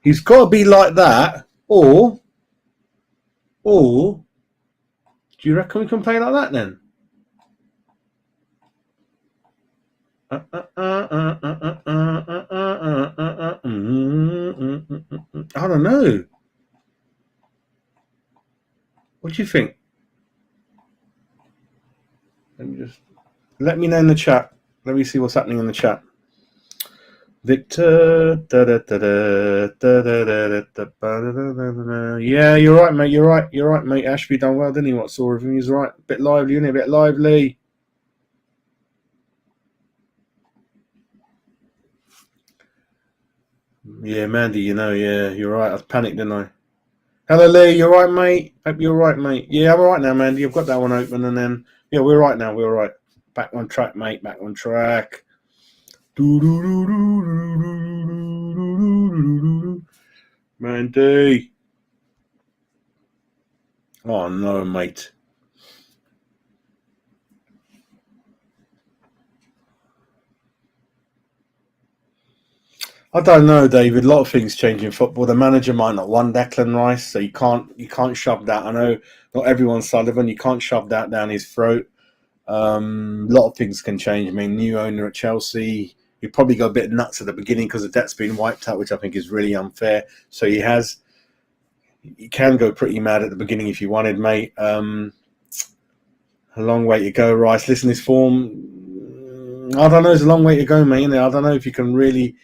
He's got to be like that, or do you reckon we can play like that then? I don't know. What do you think? Let me know in the chat. Let me see what's happening in the chat. Victor. Yeah, you're right, mate. You're right, mate. Ashby done well, didn't he? What saw of him? He's right. A bit lively, isn't it? A bit lively. Yeah, Mandy, yeah, you're right. I was panicked, didn't I? Hello, Lee. You're right, mate. Hope you're right, mate. Yeah, I'm all right now, Mandy. I've got that one open, and then we're right now. We're all right. Back on track, mate. Back on track. Mandy. Oh no, mate. I don't know, David. A lot of things change in football. The manager might not want Declan Rice, so you can't shove that. I know not everyone's Sullivan. You can't shove that down his throat. A lot of things can change. I mean, new owner at Chelsea. He probably got a bit nuts at the beginning because the debt's been wiped out, which I think is really unfair. So he can go pretty mad at the beginning if you wanted, mate. A long way to go, Rice. Listen, his form, I don't know. It's a long way to go, mate. I don't know if you can really.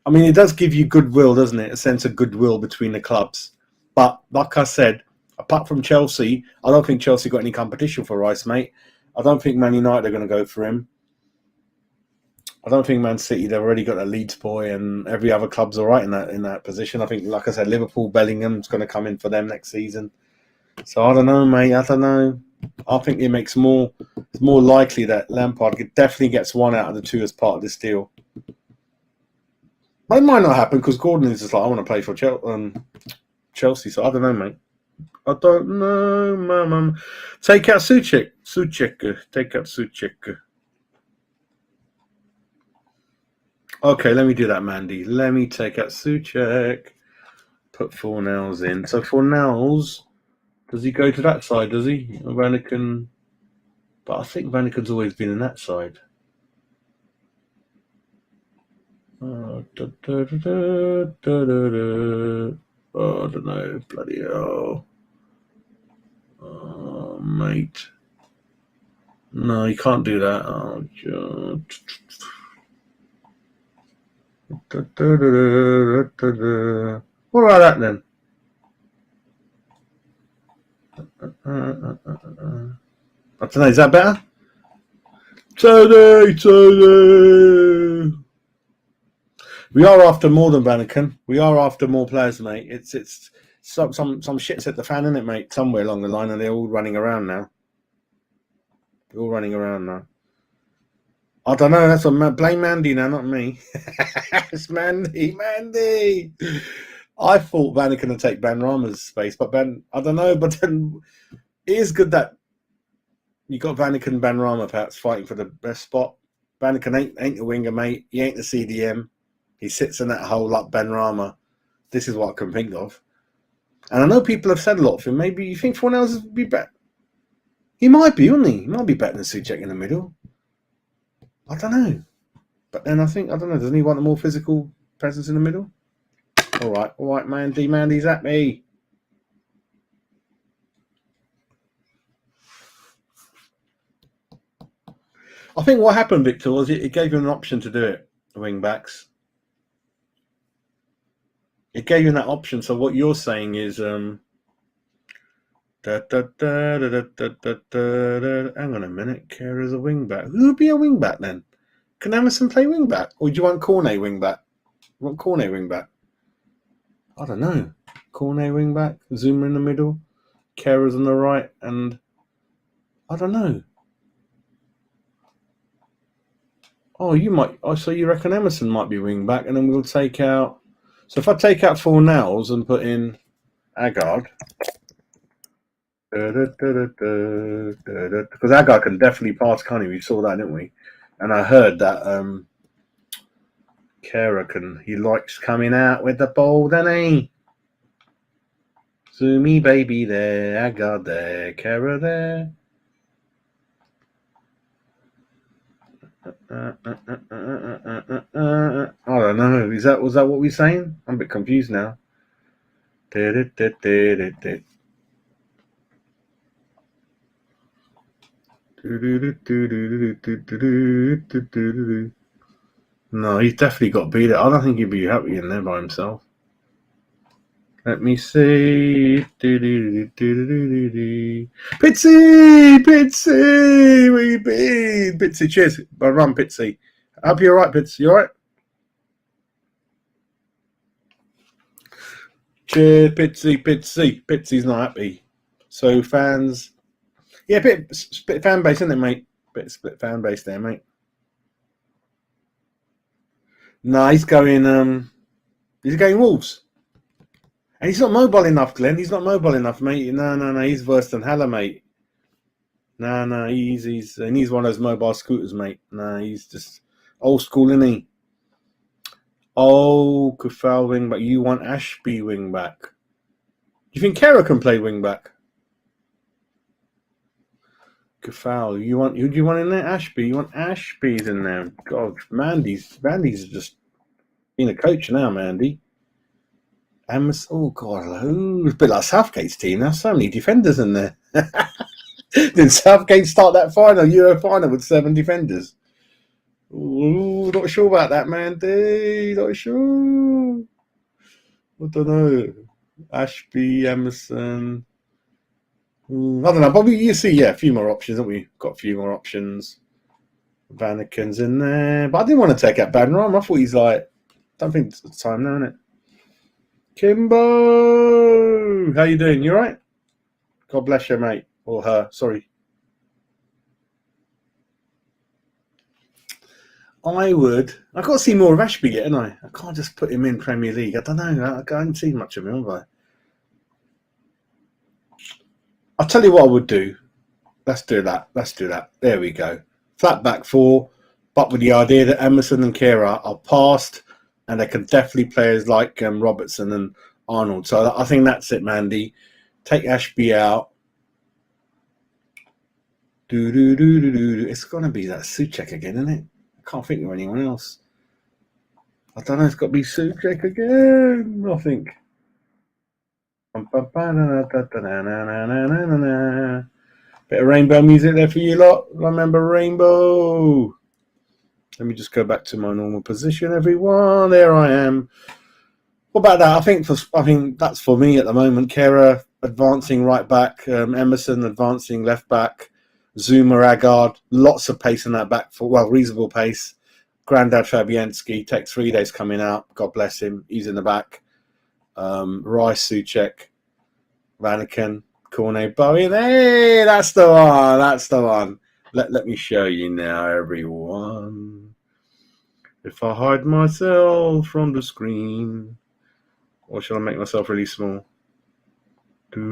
I mean, it does give you goodwill, doesn't it? A sense of goodwill between the clubs. But like I said, apart from Chelsea, I don't think Chelsea got any competition for Rice, mate. I don't think Man United are going to go for him. I don't think Man City, they've already got a Leeds boy, and every other club's all right in that position. I think, like I said, Liverpool, Bellingham's going to come in for them next season. So I don't know, mate. I don't know. I think it's more likely that Lampard definitely gets one out of the two as part of this deal. It might not happen because Gordon is just like, I want to play for Chelsea. So I don't know, mate. I don't know, mum. Take out Souček. Take out Souček. Okay, let me do that, Mandy. Let me take out Souček. Put Fornals in. So Fornals, does he go to that side, does he? Vannaken. But I think Vannaken's always been in that side. Oh, I don't know. Bloody hell. Oh, mate. No, you can't do that. Oh, God. What about that then? I don't know. Is that better? Tony. We are after more than Vannaken. We are after more players, mate. It's some shit's at the fan, isn't it, mate? Somewhere along the line, and they're all running around now. They're all running around now. I don't know. That's what blame Mandy now, not me. It's Mandy. I thought Vannaken would take Benrahma's space, but I don't know. But then it is good that you got Vannaken and Benrahma perhaps fighting for the best spot. Vannaken ain't a winger, mate. He ain't the CDM. He sits in that hole like Benrahma. This is what I can think of. And I know people have said a lot for him. Maybe you think Fornells would be better. He might be, wouldn't he? He might be better than Souček in the middle. I don't know. But then I don't know. Doesn't he want a more physical presence in the middle? All right, Mandy's at me. I think what happened, Victor, was it gave you an option to do it, the wing backs. It gave you that option. So what you're saying is, hang on a minute, Kerr is a wing back. Who would be a wing back then? Can Emerson play wing back, or do you want Cornet wing back? You want Cornet wing back? I don't know. Cornet wing back, Zuma in the middle, Kerr's on the right, and I don't know. Oh, you might. Oh, so you reckon Emerson might be wing back, and then we'll take out. So if I take out Fornells and put in Agard, because Agard can definitely pass, can't he? We saw that, didn't we? And I heard that Kera he likes coming out with the ball, doesn't he? Zoomy baby there, Agard there, Kera there. I don't know. Was that what we're saying? I'm a bit confused now. No, he's definitely got to beat it. I don't think he'd be happy in there by himself. Let me see. Pitsy, where you been? Pitsy, cheers. Well run, Pitsy. I hope you're alright, Pitsy. You alright? Cheers, Pitsy. Pitsy's not happy. So fans, yeah, split fan base, isn't it, mate? Bit split fan base there, mate. No, he's going Wolves. And he's not mobile enough, Glenn. He's not mobile enough, mate. No. He's worse than Haller, mate. No. He's one of those mobile scooters, mate. No, he's just old school, isn't he? Oh, Kufal wing back. You want Ashby wing back? Do you think Kera can play wing back? Kufal. Who do you want in there? Ashby. You want Ashby's in there? God, Mandy's just being a coach now, Mandy. Oh God, it's a bit like Southgate's team. There's so many defenders in there. Did Southgate start that Euro final with 7 defenders? Ooh, not sure about that, Mandy. Not sure. I don't know. Ashby, Emerson. I don't know, but you see, a few more options, haven't we? Got a few more options. Vannaken's in there, but I didn't want to take out Benrahma. I thought he's don't think it's the time now, isn't it? Kimbo, how you doing? You alright? God bless you, mate. Or her, sorry. I've got to see more of Ashby yet, haven't I? I can't just put him in Premier League. I don't know. I haven't seen much of him, have I? I'll tell you what I would do. Let's do that. There we go. Flat back 4, but with the idea that Emerson and Kera are past, and they can definitely players like Robertson and Arnold. So I think that's it, Mandy. Take Ashby out. It's going to be that Souček again, isn't it? I can't think of anyone else. I don't know. It's got to be Souček again, I think. Bit of rainbow music there for you lot. Remember rainbow. Let me just go back to my normal position, everyone. There I am. What about that? I think that's for me at the moment. Kera advancing right back, Emerson advancing left back, Zuma, Agard, lots of pace in that back for reasonable pace. Grandad Fabianski takes 3 days coming out. God bless him. He's in the back. Rice, Souček, Vannaken, Cornet, Bowen. Hey, that's the one. That's the one. Let me show you now, everyone. If I hide myself from the screen, or shall I make myself really small? Have a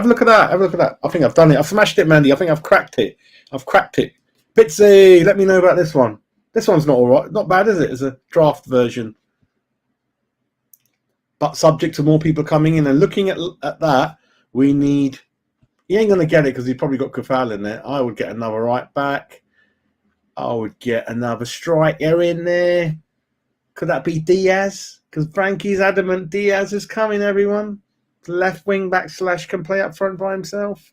look at that. Have a look at that. I think I've done it. I've smashed it, Mandy. I think I've cracked it. I've cracked it. Bitsy, let me know about this one. This one's not all right. Not bad, is it? It's a draft version. But subject to more people coming in and looking at that, we need... He ain't going to get it because he's probably got Kafal in there. I would get another right back. I would get another striker in there. Could that be Diaz? Because Frankie's adamant Diaz is coming, everyone. Left wing back / can play up front by himself.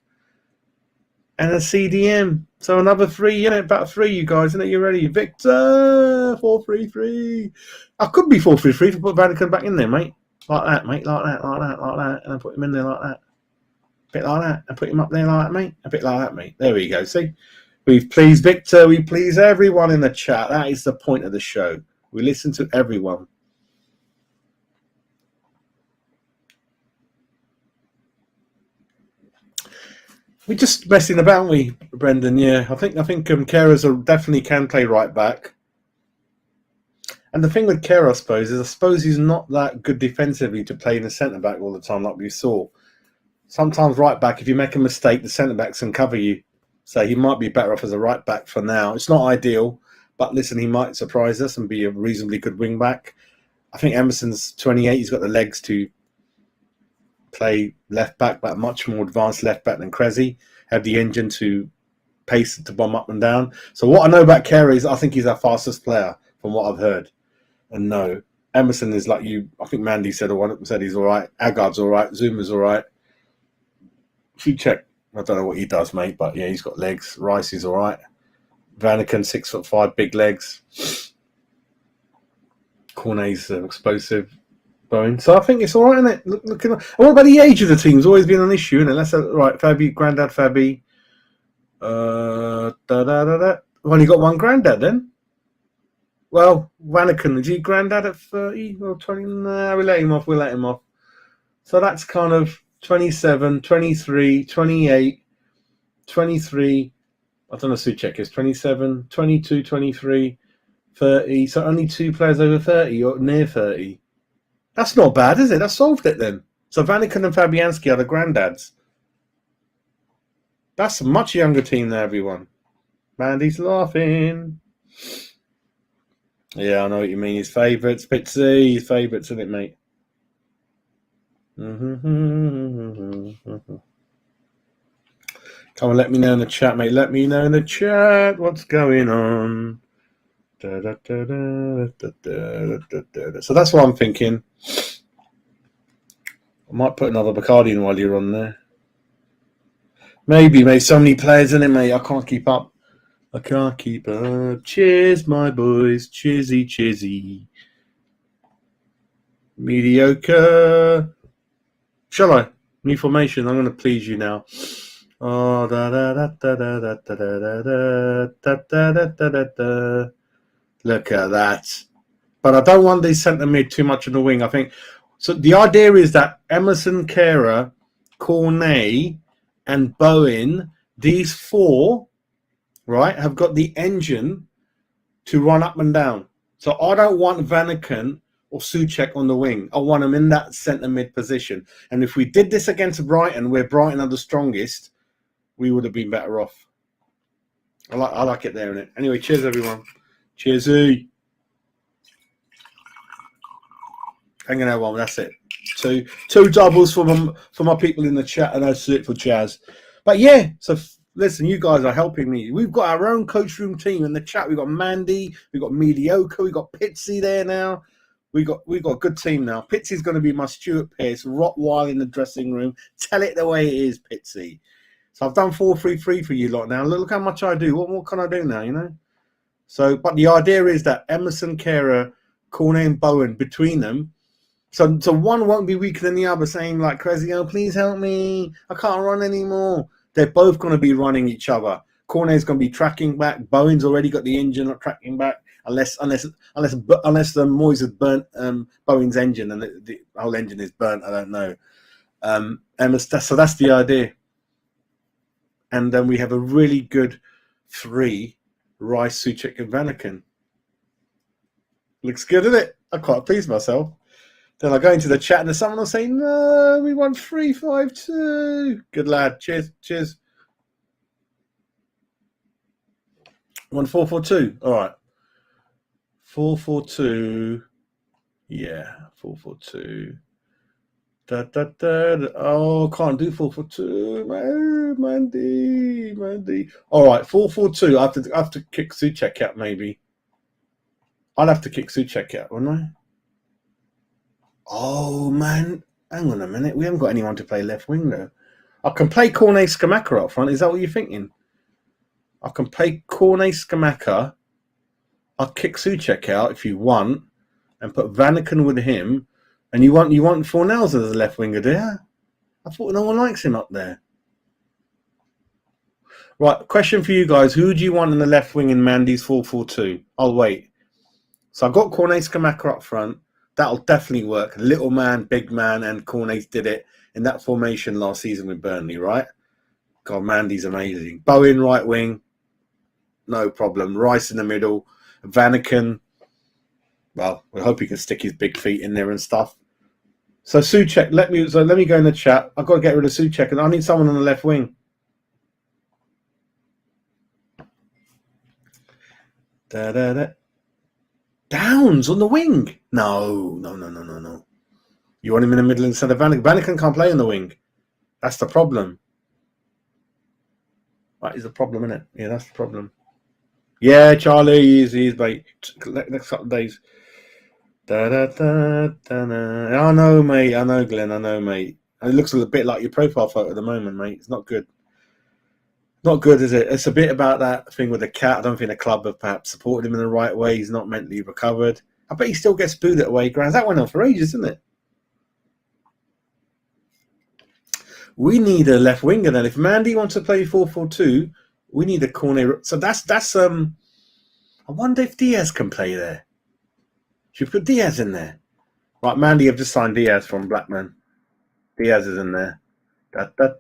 And a CDM. So another 3, about 3, you guys, isn't it? You ready? Victor, 4-3-3. I could be 4-3-3 to put Vannaken back in there, mate. Like that, mate. Like that. And I put him in there like that. A bit like that. And put him up there like that, mate. A bit like that, mate. There we go. See? We've pleased Victor. We please everyone in the chat. That is the point of the show. We listen to everyone. We're just messing about, aren't we, Brendan? Yeah, I think Kera's definitely can play right back. And the thing with Kera, I suppose he's not that good defensively to play in the centre back all the time, like we saw. Sometimes right back, if you make a mistake, the centre backs can cover you. So he might be better off as a right back for now. It's not ideal, but listen, he might surprise us and be a reasonably good wing back. I think Emerson's 28. He's got the legs to play left back, but much more advanced left back than Krezi. Had the engine to pace to bomb up and down. So what I know about Kera is I think he's our fastest player from what I've heard. And no, Emerson is like you. I think Mandy said he's all right. Agard's all right. Zuma's all right. Souček, I don't know what he does, mate, but yeah, he's got legs. Rice is all right. Vannaken, 6'5", big legs. Cornet's explosive. Bowen. So I think it's all right, isn't it? Looking. What about the age of the team? It's always been an issue, isn't it? Let's right, Fabi, Grandad, Fabi. We've only got one Grandad then. Well, Vannaken, is he Grandad at 30 or 20? Nah, we'll let him off. So that's kind of 27, 23, 28, 23. I don't know, Souček is 27, 22, 23, 30. So only 2 players over 30 or near 30. That's not bad, is it? That solved it then. So Vannaken and Fabianski are the granddads. That's a much younger team there, everyone. Mandy's laughing. Yeah, I know what you mean. His favourites, Pitsy. His favourites, isn't it, mate? Come on, let me know in the chat, mate. Let me know in the chat what's going on. So that's what I'm thinking. I might put another Bacardi in while you're on there. Maybe, mate. So many players in it, mate. I can't keep up. Cheers, my boys. Cheersy. Mediocre. Shall I? New formation. I'm going to please you now. Oh, Look at that. But I don't want these centre mid too much in the wing. I think so. The idea is that Emerson, Kera, Cornet, and Bowen, these 4, right, have got the engine to run up and down. So I don't want Vannaken or Souček on the wing. I want them in that centre mid position. And if we did this against Brighton, where Brighton are the strongest, we would have been better off. I like it there, innit? Anyway, cheers, everyone. Cheersy. Hanging out one, that's it. Two doubles for my people in the chat, and that's it for Chaz. But yeah, so listen, you guys are helping me. We've got our own coach room team in the chat. We've got Mandy, we've got Mediocre, we've got Pitsy there now. We got a good team now. Pitsy's going to be my Stuart Pearce, Rottweiler in the dressing room. Tell it the way it is, Pitsy. So I've done 4-3-3 for you lot now. Look how much I do. What more can I do now, you know? So, but the idea is that Emerson, Kehrer, Cornet and Bowen, between them, so one won't be weaker than the other, saying like crazy, oh, please help me. I can't run anymore. They're both going to be running each other. Cornet's going to be tracking back. Bowen's already got the engine not tracking back, unless the Moyes has burnt Bowen's engine and the whole engine is burnt. I don't know. So that's the idea. And then we have a really good 3, Rice, Souček, and Vannaken. Looks good, isn't it? I'm quite pleased myself. Then I go into the chat and someone will say, no, we want 3-5-2. Good lad. Cheers. 4-4-2. All right. 4-4-2. Yeah, 4-4-2. Oh, can't do 4-4-2. Mandy. All right, 4-4-2. I have to kick Souček out, maybe. I'll have to kick Souček out, won't I? Oh, man. Hang on a minute. We haven't got anyone to play left wing, though. I can play Cornet Scamacca up front. Is that what you're thinking? I can play Cornet Scamacca. I'll kick Souček out if you want and put Vannaken with him. And you want Fornals as a left winger, do you? I thought no one likes him up there. Right, question for you guys. Who do you want in the left wing in Mandy's 4-4-2? I'll wait. So I've got Cornet Scamacca up front. That'll definitely work. Little man, big man, and Cornet did it in that formation last season with Burnley, right? God, Mandy's amazing. Bowen, right wing. No problem. Rice in the middle. Vannaken. Well, we hope he can stick his big feet in there and stuff. So Souček, let me go in the chat. I've got to get rid of Souček, and I need someone on the left wing. Downs on the wing. No. You want him in the middle instead of Vannaken. Vannaken can't play on the wing. That's the problem. That is the problem, isn't it? Yeah, that's the problem. Yeah, Charlie, he's mate. Next couple of days. I know, mate. I know, Glenn. I know, mate. It looks a bit like your profile photo at the moment, mate. It's not good. Not good, is it? It's a bit about that thing with the cat. I don't think the club have perhaps supported him in the right way. He's not mentally recovered. I bet he still gets booed at away grounds. That went on for ages, didn't it? We need a left winger then. If Mandy wants to play 4-4-2, we need a corner. So that's I wonder if Diaz can play there. Should we put Diaz in there? Right, Mandy have just signed Diaz from Blackman. Diaz is in there. I don't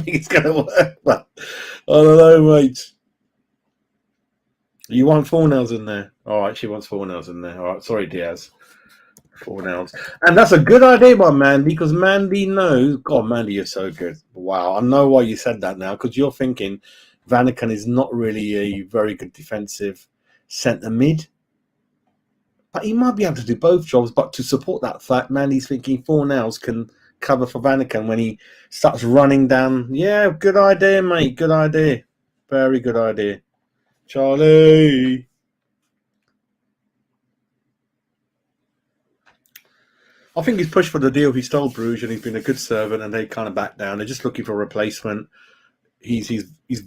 think it's going to work, but I don't know, mate. You want Fornals in there? All right, she wants Fornals in there. All right, sorry, Diaz. Fornals. And that's a good idea by Mandy, because Mandy knows. God, Mandy, you're so good. Wow, I know why you said that now, because you're thinking Vannaken is not really a very good defensive centre mid. But he might be able to do both jobs, but to support that fact, Mandy's thinking Fornals can cover for Vannaken when he starts running down. Yeah, good idea, mate. Good idea. Very good idea. Charlie. I think he's pushed for the deal. He stole Bruges and he's been a good servant, and they kind of backed down. They're just looking for a replacement. He's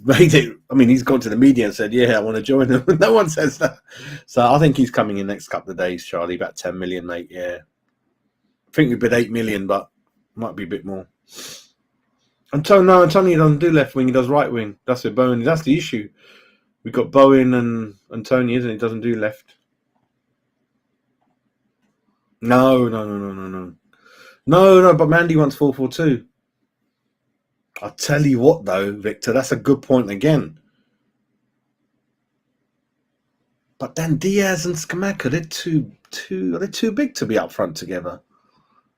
made it. I mean, he's gone to the media and said, yeah, I want to join them. No one says that. So I think he's coming in next couple of days, Charlie. About 10 million, mate. Yeah. I think we bid 8 million, but might be a bit more. Antonio doesn't do left wing. He does right wing. That's with Bowen. That's the issue. We've got Bowen and Antonio, isn't he? He doesn't do left. No. But Mandy wants 4-4-2. I'll tell you what, though, Victor, that's a good point again. But then Diaz and Scamacca, they're too big to be up front together.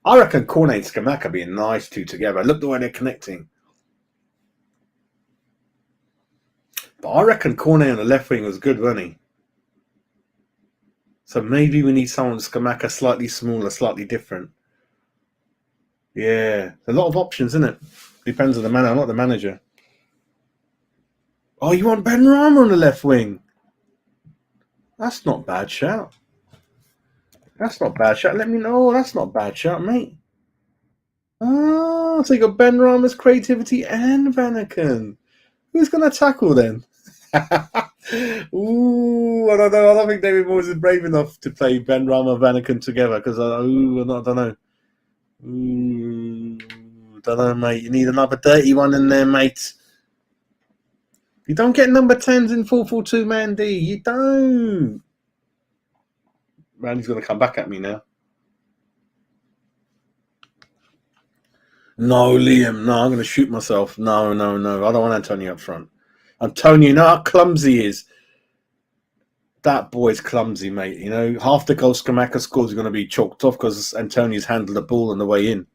I reckon Cornet and Scamacca being nice two together. Look the way they're connecting. But I reckon Cornet on the left wing was good, wasn't he? So maybe we need someone Scamacca slightly smaller, slightly different. Yeah, a lot of options, isn't it? Depends on the manager, not the manager. Oh, you want Ben Rama on the left wing? That's not a bad shout. That's not bad shot. Let me know. That's not bad shot, mate. Oh, so you got Ben Rama's creativity and Vannaken. Who's going to tackle then? Ooh, I don't know. I don't think David Moyes is brave enough to play Ben Rama and Vannaken together because I don't know. Ooh, don't know, mate. You need another dirty one in there, mate. You don't get number 10s in 4-4-2, Mandy. You don't. Randy's going to come back at me now. No, Liam. No, I'm going to shoot myself. No. I don't want Antonio up front. Antonio, you know how clumsy he is. That boy's clumsy, mate. You know, half the goals Skamaka scores are going to be chalked off because Antonio's handled the ball on the way in.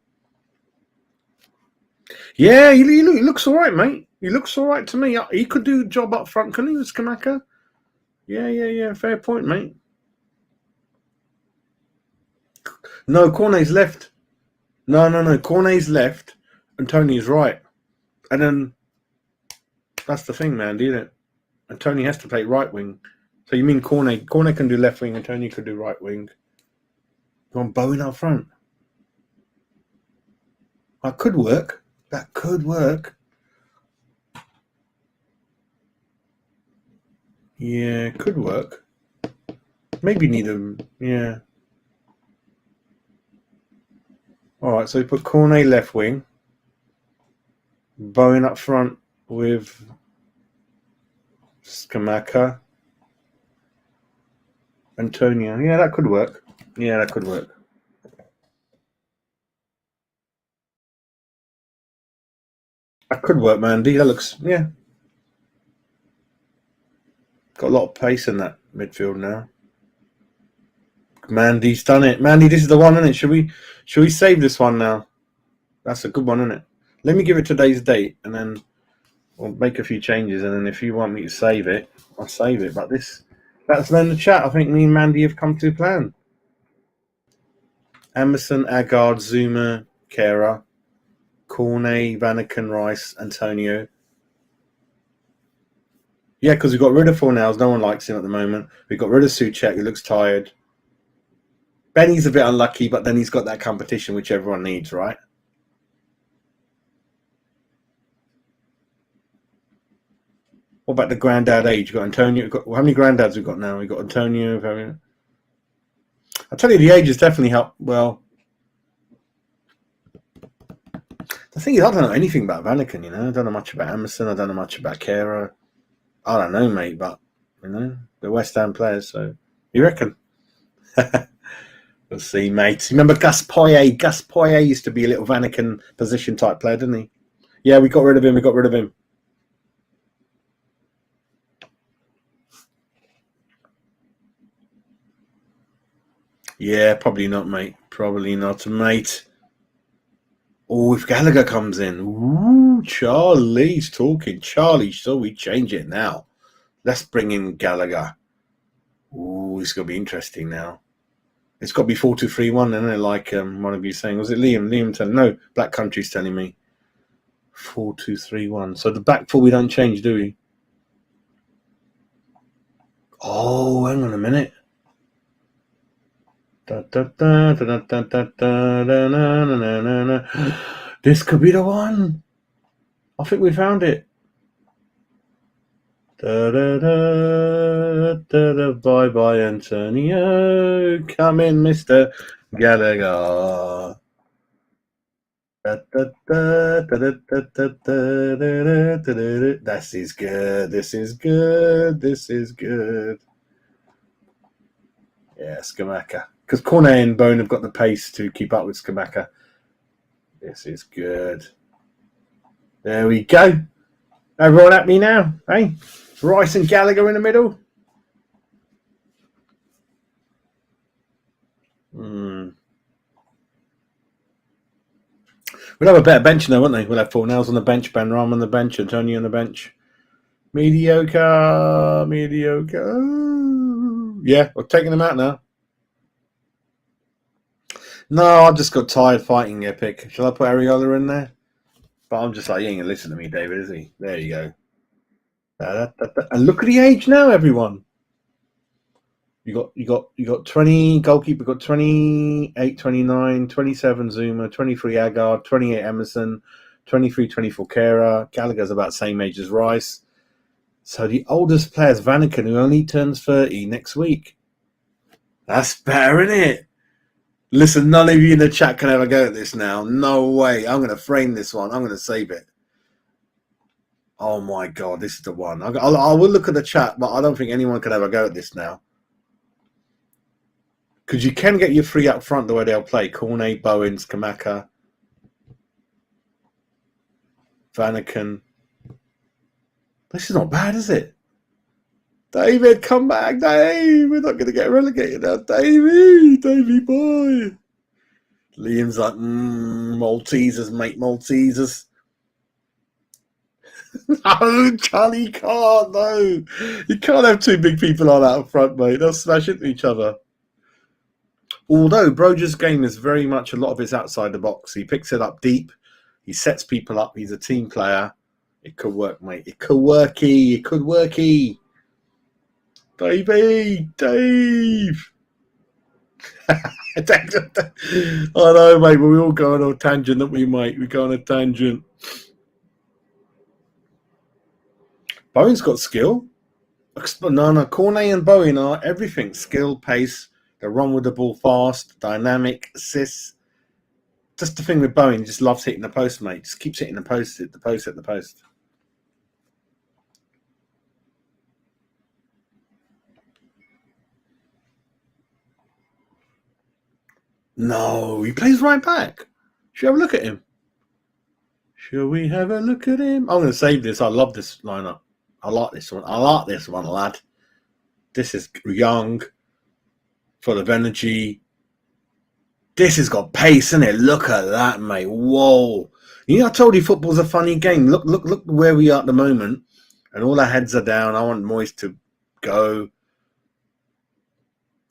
Yeah, he looks all right, mate. He looks all right to me. He could do a job up front, couldn't he, with Skamaka? Yeah. Fair point, mate. No, Cornet's left. No. Cornet's left. Antonio's right. And then that's the thing, man, isn't it? Antonio has to play right wing. So you mean Cornet can do left wing, Antonio could do right wing. You want Bowen up front? That could work. Yeah, could work. Maybe need him. Yeah. All right, so we put Cornet left wing, Bowen up front with Skamaka, Antonio. Yeah, that could work. That could work, Mandy. That looks, yeah. Got a lot of pace in that midfield now. Mandy's done it. Mandy, this is the one, isn't it? Should we save this one now? That's a good one, isn't it? Let me give it today's date, and then we'll make a few changes. And then if you want me to save it, I'll save it. But that's then the chat. I think me and Mandy have come to a plan. Emerson, Agard, Zuma, Kera, Cornet, Vannaken, Rice, Antonio. Yeah, because we got rid of Fornals. No one likes him at the moment. We got rid of Souček. He looks tired. Benny's a bit unlucky, but then he's got that competition which everyone needs, right? What about the granddad age? We've got Antonio. How many granddads we've got now? We've got Antonio. I'll tell you, the age has definitely helped. Well, the thing is, I don't know anything about Vannaken, you know. I don't know much about Emerson. I don't know much about Kera. I don't know, mate, but, you know, they're West Ham players, so you reckon? We'll see, mate. Remember Gus Poyet? Gus Poyet used to be a little Vannaken position type player, didn't he? Yeah, we got rid of him. Yeah, probably not, mate. Oh, if Gallagher comes in. Ooh, Charlie's talking. Charlie, so we change it now. Let's bring in Gallagher. Ooh, it's going to be interesting now. It's got to be 4-2-3-1, isn't it? Like one of you saying. Was it Liam? Liam telling? No, Black Country's telling me. 4-2-3-1. So the back four we don't change, do we? Oh, hang on a minute. This could be the one. I think we found it. Bye bye, Antonio. Come in, Mr. Gallagher. This is good. Yeah, Skamaka. Because Cornet and Bone have got the pace to keep up with Skamaka. This is good. There we go. Everyone at me now, hey? Rice and Gallagher in the middle. We'll have a better bench now, won't they? We'll have Fornals on the bench, Ben Ram on the bench, Antonio on the bench. Mediocre. Yeah, we're taking them out now. No, I just got tired fighting Epic. Shall I put Areola in there? But I'm just like, he ain't going to listen to me, David, is he? There you go. And look at the age now, everyone. You got 20 goalkeeper, got 28, 29, 27 Zuma, 23 Agard, 28 Emerson, 23, 24 Kera. Gallagher's about the same age as Rice. So the oldest player is Vannaken, who only turns 30 next week. That's better, isn't it? Listen, none of you in the chat can ever go at this now. No way. I'm going to frame this one. I'm going to save it. Oh my God, this is the one. I will look at the chat, but I don't think anyone can ever go at this now. Because you can get your three up front the way they'll play. Cornet, Bowens, Kamaka, Vannaken. This is not bad, is it? David, come back, Dave. We're not going to get relegated now. Davey boy. Liam's like, Maltesers, mate, Maltesers. No, Charlie can't, no. You can't have two big people on out front, mate. They'll smash into each other. Although Broger's game is very much a lot of it's outside the box. He picks it up deep. He sets people up. He's a team player. It could work, mate. It could worky. It could worky. Dave. I know, mate, but we all go on a tangent, don't we, mate? We go on a tangent. Bowen's got skill. No, Cornet and Bowen are everything. Skill, pace. They run with the ball fast, dynamic, assists. Just the thing with Bowen, he just loves hitting the post, mate. Just keeps hitting the post, hit the post. No, he plays right back. Should we have a look at him? Shall we have a look at him? I'm going to save this. I love this lineup. I like this one, lad. This is young, full of energy. This has got pace, isn't it? Look at that, mate. Whoa. You know, I told you football's a funny game. Look where we are at the moment. And all our heads are down. I want Moyes to go.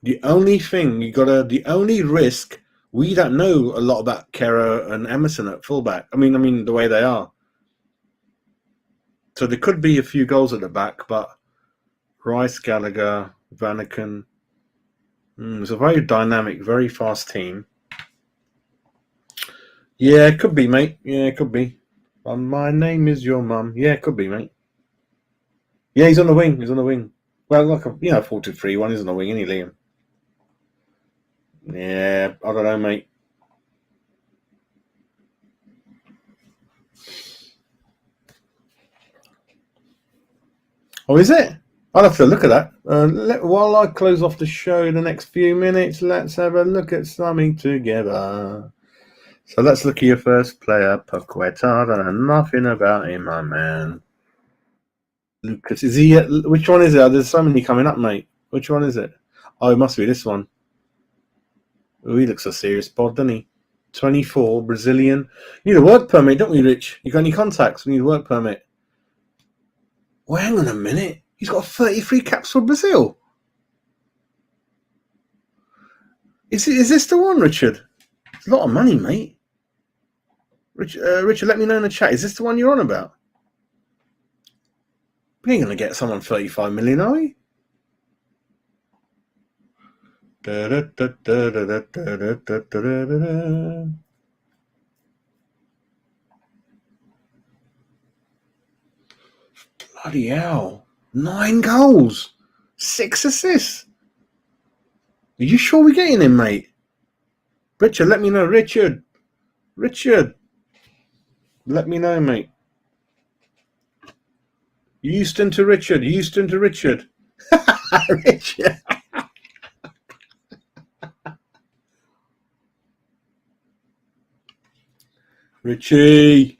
The only risk, we don't know a lot about Kera and Emerson at fullback. I mean the way they are. So there could be a few goals at the back, but Rice, Gallagher, Vannaken. It's a very dynamic, very fast team. Yeah, it could be, mate. Yeah, it could be. My name is your mum. Yeah, it could be, mate. Yeah, he's on the wing. Well, like a 4-2-3-1 is on the wing, isn't he, Liam? Yeah, I don't know, mate. Oh, is it? I'll have to look at that. While I close off the show in the next few minutes, let's have a look at something together. So let's look at your first player, Paqueta. I don't know nothing about him, my man. Lucas, is he? Which one is it? There's so many coming up, mate. Which one is it? Oh, it must be this one. Oh, he looks a serious bod, doesn't he? 24, Brazilian. You need a work permit, don't we, Rich? You got any contacts? We need a work permit. Well, hang on a minute. He's got 33 caps for Brazil. Is this the one, Richard? It's a lot of money, mate. Richard, let me know in the chat. Is this the one you're on about? We ain't going to get someone 35 million, are we? Bloody hell. 9 goals. 6 assists. Are you sure we're getting him, mate? Richard, let me know. Richard. Let me know, mate. Houston to Richard. Richard. Richie.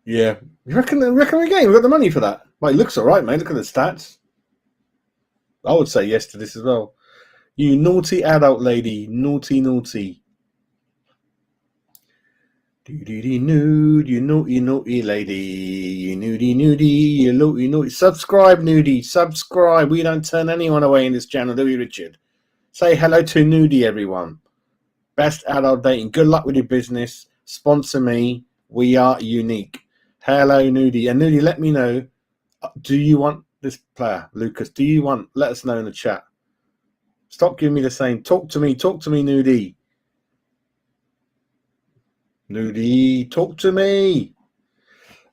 Yeah. You reckon we're getting? We've got the money for that. Well, it looks all right, mate. Look at the stats. I would say yes to this as well. You naughty adult lady. Naughty. Nude, you naughty lady. You nudie, you naughty. Subscribe, nudie. Subscribe. We don't turn anyone away in this channel, do we, Richard? Say hello to Nudie, everyone. Best adult dating. Good luck with your business. Sponsor me. We are unique. Hello, Nudie. And Nudie, let me know. Do you want this player, Lucas? Let us know in the chat. Stop giving me the same. Talk to me, Nudie. Nudie, talk to me.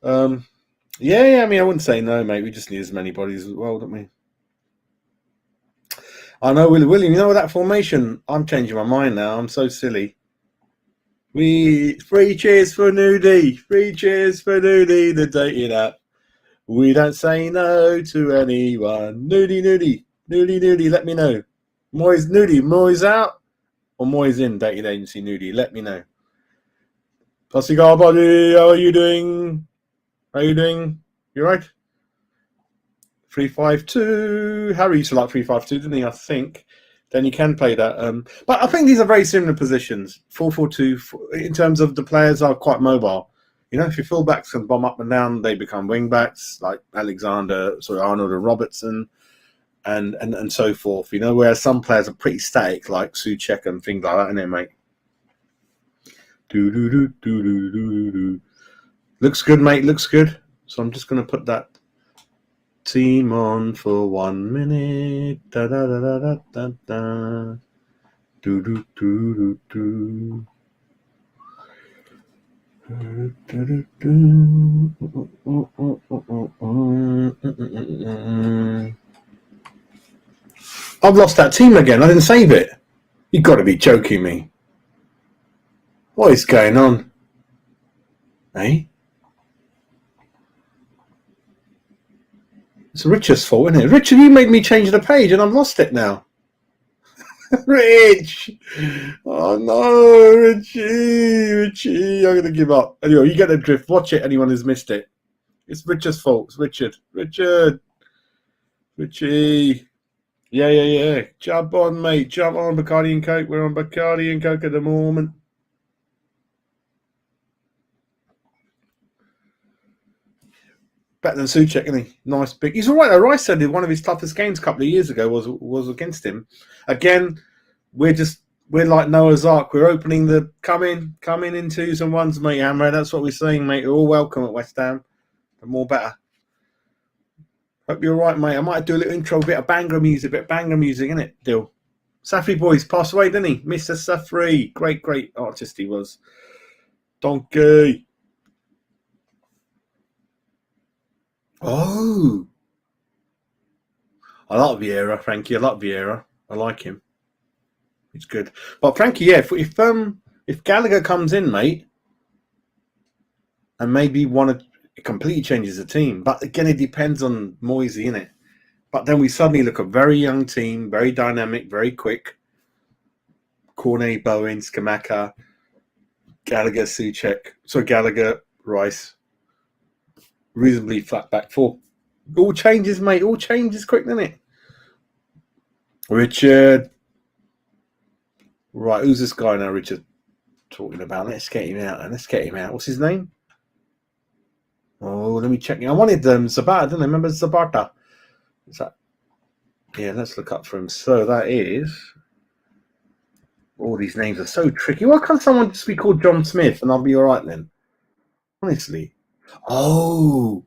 Yeah, I mean, I wouldn't say no, mate. We just need as many bodies as well, don't we? I know, William, you know that formation? I'm changing my mind now. I'm so silly. Three cheers for Nudie. Three cheers for Nudie, the dating app. We don't say no to anyone. Nudie, let me know. Moyes out or Moyes in dating agency Nudie? Let me know. Cigar buddy, how are you doing? You right? 3-5-2. Harry used to like 3-5-2, didn't he? I think. Then you can play that. But I think these are very similar positions. 4-4-2, in terms of the players are quite mobile. You know, if your fullbacks can bomb up and down, they become wing backs like Arnold and Robertson and so forth. You know, whereas some players are pretty static, like Souček and things like that, innit, mate? Looks good, mate. Looks good. So I'm just going to put that team on for 1 minute. Da da da da da da da. Do do do do do. I've lost that team again. I didn't save it. You've got to be joking me. What is going on? Eh? It's Richard's fault, isn't it? Richard, you made me change the page and I've lost it now. Rich! Oh no, Richie, I'm going to give up. Anyway, you get the drift. Watch it, anyone who's missed it. It's Richard's fault. It's Richard. Richie. Yeah. Jump on, mate. Jump on, Bacardi and Coke. We're on Bacardi and Coke at the moment. Better than Souček, isn't he? Nice big. He's all right. Rice said one of his toughest games a couple of years ago was against him. Again, we're like Noah's Ark. We're opening the coming in twos and ones, mate. Amro, that's what we're saying, mate. You're all welcome at West Ham. The more better. Hope you're all right, mate. I might do a little intro, a bit of banger music, innit? Deal. Safri boys passed away, didn't he? Mr. Safri. Great artist he was. Donkey. Oh. I like Vieira, Frankie. I like Vieira. I like him. It's good. But Frankie, yeah, if Gallagher comes in, mate, and maybe it completely changes the team. But again, it depends on Moyes, innit? But then we suddenly look a very young team, very dynamic, very quick. Cornet, Bowen, Scamacca, Gallagher, Souček. So Gallagher, Rice. Reasonably flat back four. All changes, mate. All changes quick, isn't it? Richard. Right, who's this guy now, Richard? Talking about. Let's get him out. What's his name? Oh, let me check. I wanted Zapata, didn't I? Remember Zapata? Is that? Yeah, let's look up for him. So that is. All these names are so tricky. Why can't someone just be called John Smith and I'll be all right then? Honestly. Oh.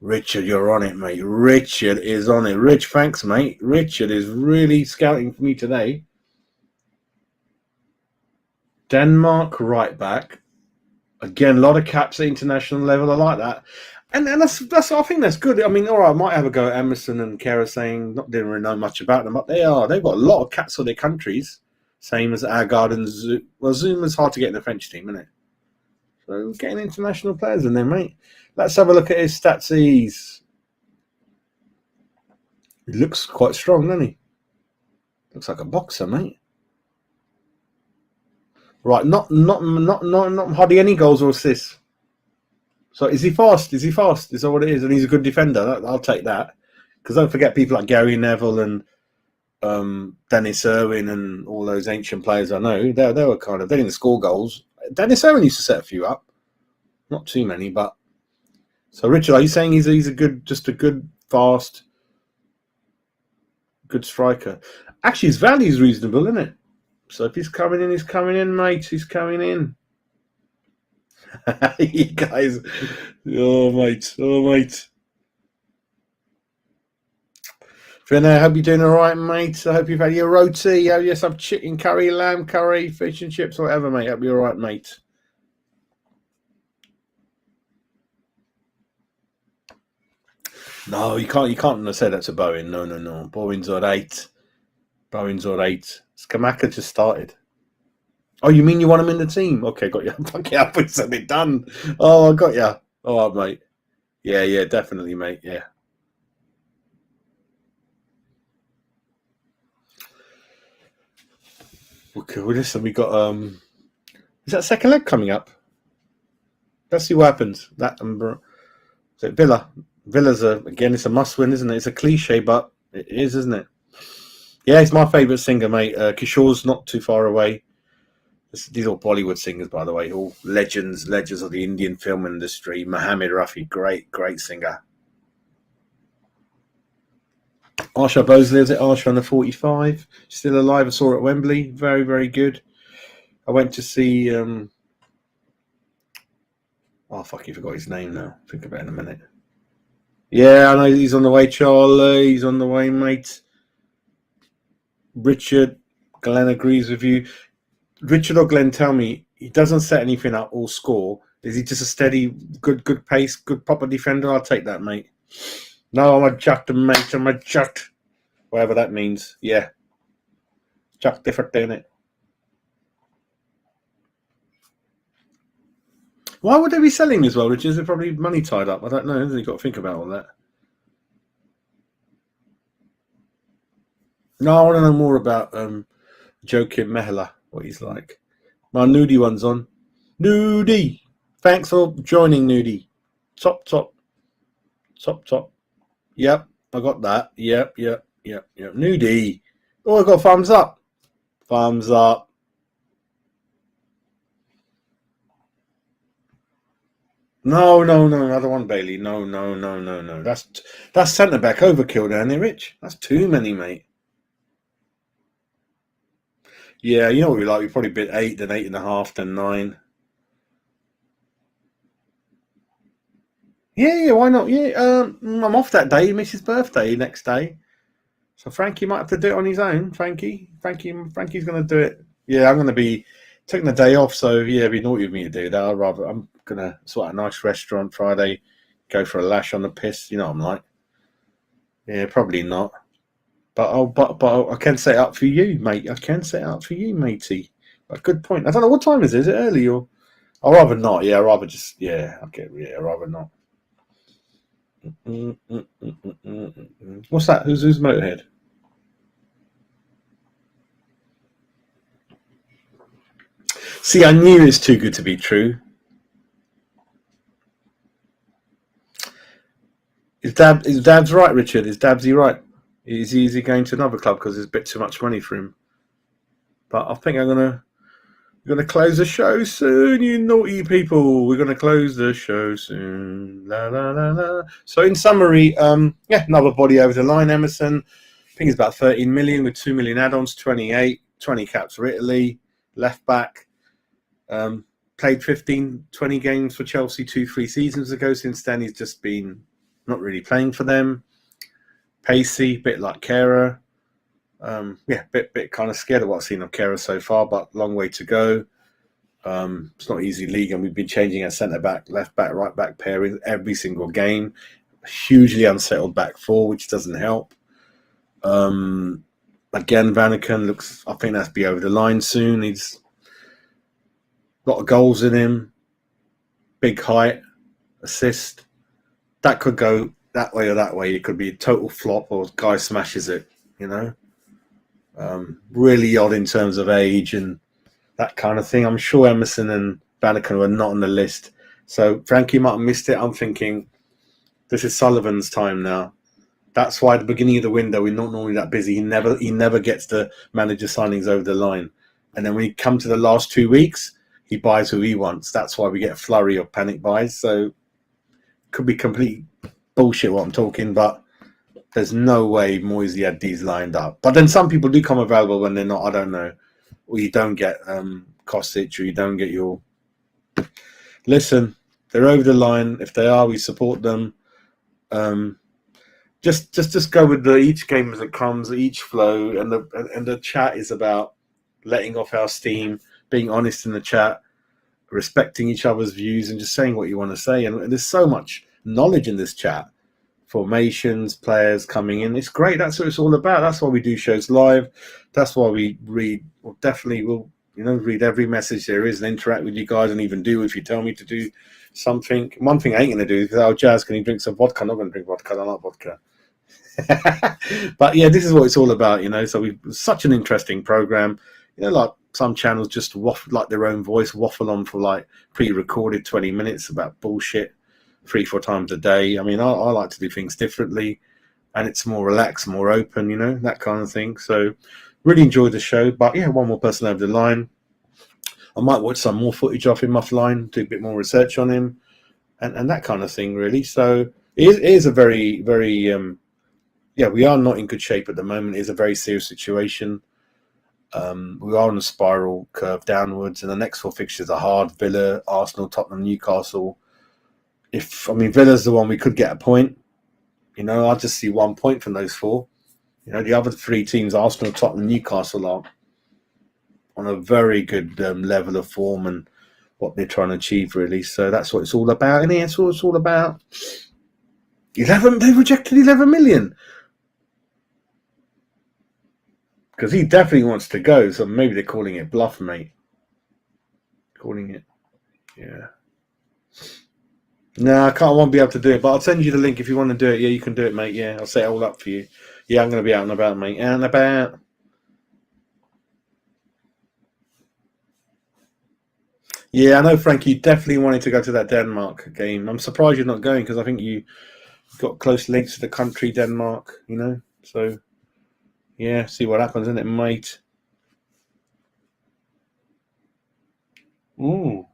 Richard, you're on it, mate. Richard is on it. Rich, thanks, mate. Richard is really scouting for me today. Denmark right back. Again, a lot of caps at international level. I like that. And that's I think that's good. I mean, all right, I might have a go at Emerson and Kara saying didn't really know much about them, but they've got a lot of caps for their countries. Same as Agard and Zoom. Well, Zoom is hard to get in the French team, isn't it? So getting international players in there, mate. Let's have a look at his stats. He looks quite strong, doesn't he? Looks like a boxer, mate. Right, not hardly any goals or assists. So is he fast? Is that what it is? And he's a good defender. I'll take that. Because don't forget people like Gary Neville and Dennis Irwin and all those ancient players I know. They were they didn't score goals. Dennis Irwin used to set a few up. Not too many, but so Richard, are you saying he's a good, fast, good striker? Actually, his value is reasonable, isn't it? So if he's coming in, mate. He's coming in. You guys, oh mate. Vinny, I hope you're doing all right, mate. I hope you've had your roti. Oh, yes, I've chicken curry, lamb curry, fish and chips, whatever, mate. Hope you're all right, mate. No, you can't say that to Bowen. No. Bowen's all right. Skamaka just started. Oh, you mean you want him in the team? Okay, got you. Fuck yeah, it's a bit done. Oh, I got you. All right, mate. Yeah, definitely, mate. Yeah. Okay, well, listen, we got is that second leg coming up? Let's see what happens. That is it Villa. Villa's again, it's a must-win, isn't it? It's a cliche, but it is, isn't it? Yeah, it's my favourite singer, mate. Kishore's not too far away. These are all Bollywood singers, by the way, all legends of the Indian film industry. Mohammed Rafi, great singer. Arsha Bosley, is it Arsha on the 45? Still alive. I saw her at Wembley. Very, very good. I went to see. Oh, fuck, you forgot his name now. Think about it in a minute. Yeah, I know he's on the way, Charlie. He's on the way, mate. Richard, Glenn agrees with you. Richard or Glenn, tell me, he doesn't set anything up or score. Is he just a steady, good pace, good proper defender? I'll take that, mate. No, I'm a chucked, mate. I'm a chucked. Whatever that means. Yeah. Chuck different, ain't it? Why would they be selling as well, Richard? Is there probably money tied up? I don't know. You've got to think about all that. No, I want to know more about Joakim Mehla, what he's like. My Nudie one's on. Nudie! Thanks for joining, Nudie. Top. Yep, I got that. Yep. Nudie. Oh, I got thumbs up. Thumbs up. No, another one, Bailey. No. That's centre back overkill down there, Rich. That's too many, mate. Yeah, you know what we like. We probably bid 8, then 8.5, then 9. Yeah, why not? Yeah, I'm off that day. Mrs. birthday next day, so Frankie might have to do it on his own. Frankie's going to do it. Yeah, I'm going to be taking the day off, so yeah, it'd be naughty of me to do that. I'm going to sort out a nice restaurant Friday, go for a lash on the piss. You know what I'm like. Yeah, probably not. But I can set it up for you, mate. I can set it up for you, matey. But good point. I don't know what time is it. Is it early or? I'd rather not. Yeah, I'd rather just. Yeah, okay. Yeah, I'd rather not. What's that? Who's Motorhead? See, I knew it's too good to be true. Is Dabs right, Richard? Is Dabsy right? Is he going to another club because there's a bit too much money for him? But I think we're gonna close the show soon, you naughty people. We're gonna close the show soon. La la la la. So in summary, another body over the line, Emerson. I think it's about 13 million with 2 million add-ons, 28, 20 caps for Italy, left back. Played 15, 20 games for Chelsea 2-3 seasons ago. Since then, he's just been not really playing for them. Pacey, bit like Kera. Bit kind of scared of what I've seen of Kera so far, but long way to go. It's not easy league, and we've been changing our centre back, left back, right back pairing every single game. Hugely unsettled back four, which doesn't help. Again, Vannaken looks. I think that's be over the line soon. He's a lot of goals in him. Big height, assist. That could go that way or that way. It could be a total flop, or guy smashes it. You know. Really odd in terms of age and that kind of thing. I'm sure Emerson and Vannaken were not on the list. So Frankie might have missed it. I'm thinking this is Sullivan's time now. That's why at the beginning of the window we're not normally that busy. He never gets the manager signings over the line. And then when we come to the last 2 weeks, he buys who he wants. That's why we get a flurry of panic buys. So could be complete bullshit what I'm talking, but there's no way Moyes had these lined up. But then some people do come available when they're not. I don't know. Or you don't get Kostic, or you don't get your... Listen, they're over the line. If they are, we support them. just go with the each game as it comes, each flow, and the chat is about letting off our steam, being honest in the chat, respecting each other's views, and just saying what you want to say. And there's so much knowledge in this chat. Formations, players coming in. It's great. That's what it's all about. That's why we do shows live. That's why we read. Well, definitely will, read every message there is and interact with you guys, and even do if you tell me to do something. One thing I ain't going to do is, oh, Jazz, can you drink some vodka? I'm not going to drink vodka. I don't like vodka. But yeah, this is what it's all about, So we've such an interesting program. Like some channels just waffle, like their own voice, waffle on for like pre-recorded 20 minutes about bullshit 3-4 times a day. I mean, I like to do things differently, and it's more relaxed, more open, that kind of thing. So really enjoyed the show. But yeah, one more person over the line. I might watch some more footage off him offline, do a bit more research on him, and that kind of thing, really. So it is a very, very we are not in good shape at the moment. It's a very serious situation. We are on a spiral curve downwards, and the next 4 fixtures are hard: Villa, Arsenal, Tottenham, Newcastle. Villa's the one we could get a point. I just see 1 point from those 4. The other 3 teams, Arsenal, Tottenham, Newcastle, are on a very good level of form and what they're trying to achieve, really. So that's what it's all about. And that's what it's all about. They rejected 11 million. Because he definitely wants to go, so maybe they're calling it bluff, mate. Yeah. No, I won't be able to do it, but I'll send you the link if you want to do it. Yeah, you can do it, mate. Yeah, I'll set it all up for you. Yeah, I'm going to be out and about, mate. Out and about. Yeah, I know, Frank, you definitely wanted to go to that Denmark game. I'm surprised you're not going, because I think you got close links to the country, Denmark, So, yeah, see what happens, isn't it, mate? Ooh.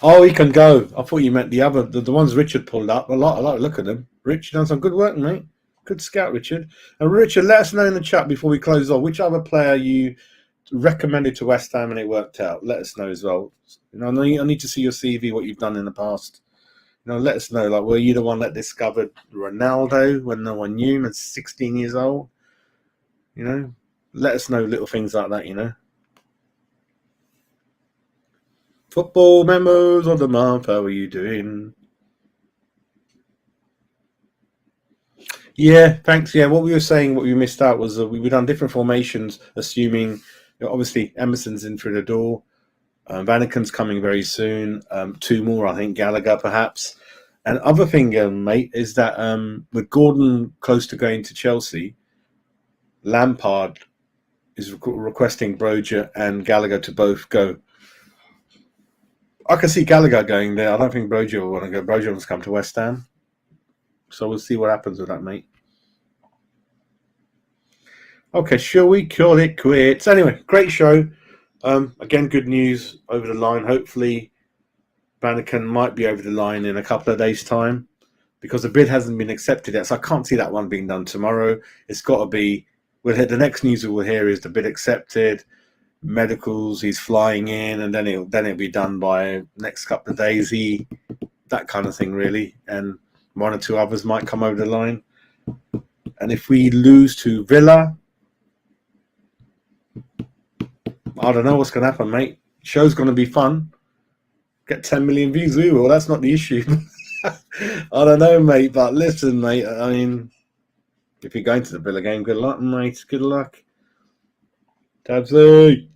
Oh, he can go. I thought you meant the ones Richard pulled up. I like to look at them. Richard done some good work, mate. Good scout, Richard. And Richard, let us know in the chat before we close off which other player you recommended to West Ham and it worked out. Let us know as well. I need to see your CV, what you've done in the past. Let us know. Like, were you the one that discovered Ronaldo when no one knew him at 16 years old? Let us know little things like that. Football members of the month, how are you doing? Yeah, thanks. Yeah, what we were saying, what we missed out was we've done different formations, assuming obviously Emerson's in through the door. Vannaken's coming very soon. 2 more, I think, Gallagher perhaps. And other thing, mate, is that with Gordon close to going to Chelsea, Lampard is requesting Broja and Gallagher to both go. I can see Gallagher going there. I don't think Broja will want to go. Broja wants to come to West Ham. So we'll see what happens with that, mate. Okay, shall we call it quits? Anyway, great show. Again, good news over the line. Hopefully, Vannaken might be over the line in a couple of days' time, because the bid hasn't been accepted yet. So I can't see that one being done tomorrow. It's got to be. The next news we will hear is the bid accepted, medicals. He's flying in, and then it'll be done by next couple of days. That kind of thing, really, and 1 or 2 others might come over the line. And if we lose to Villa, I don't know what's going to happen, mate. Show's going to be fun. Get 10 million views. Well, that's not the issue. I don't know, mate. But listen, mate. I mean, if you're going to the Villa game, good luck, mate. Good luck. Tabsy.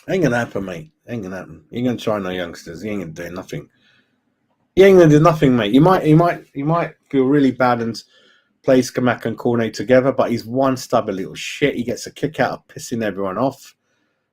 Ain't going to happen, mate. Ain't going to happen. You ain't going to try no youngsters. You ain't going to do nothing. You ain't going to do nothing, mate. You might feel really bad and play Scamacca and Cornet together, but he's one stubborn little shit. He gets a kick out of pissing everyone off.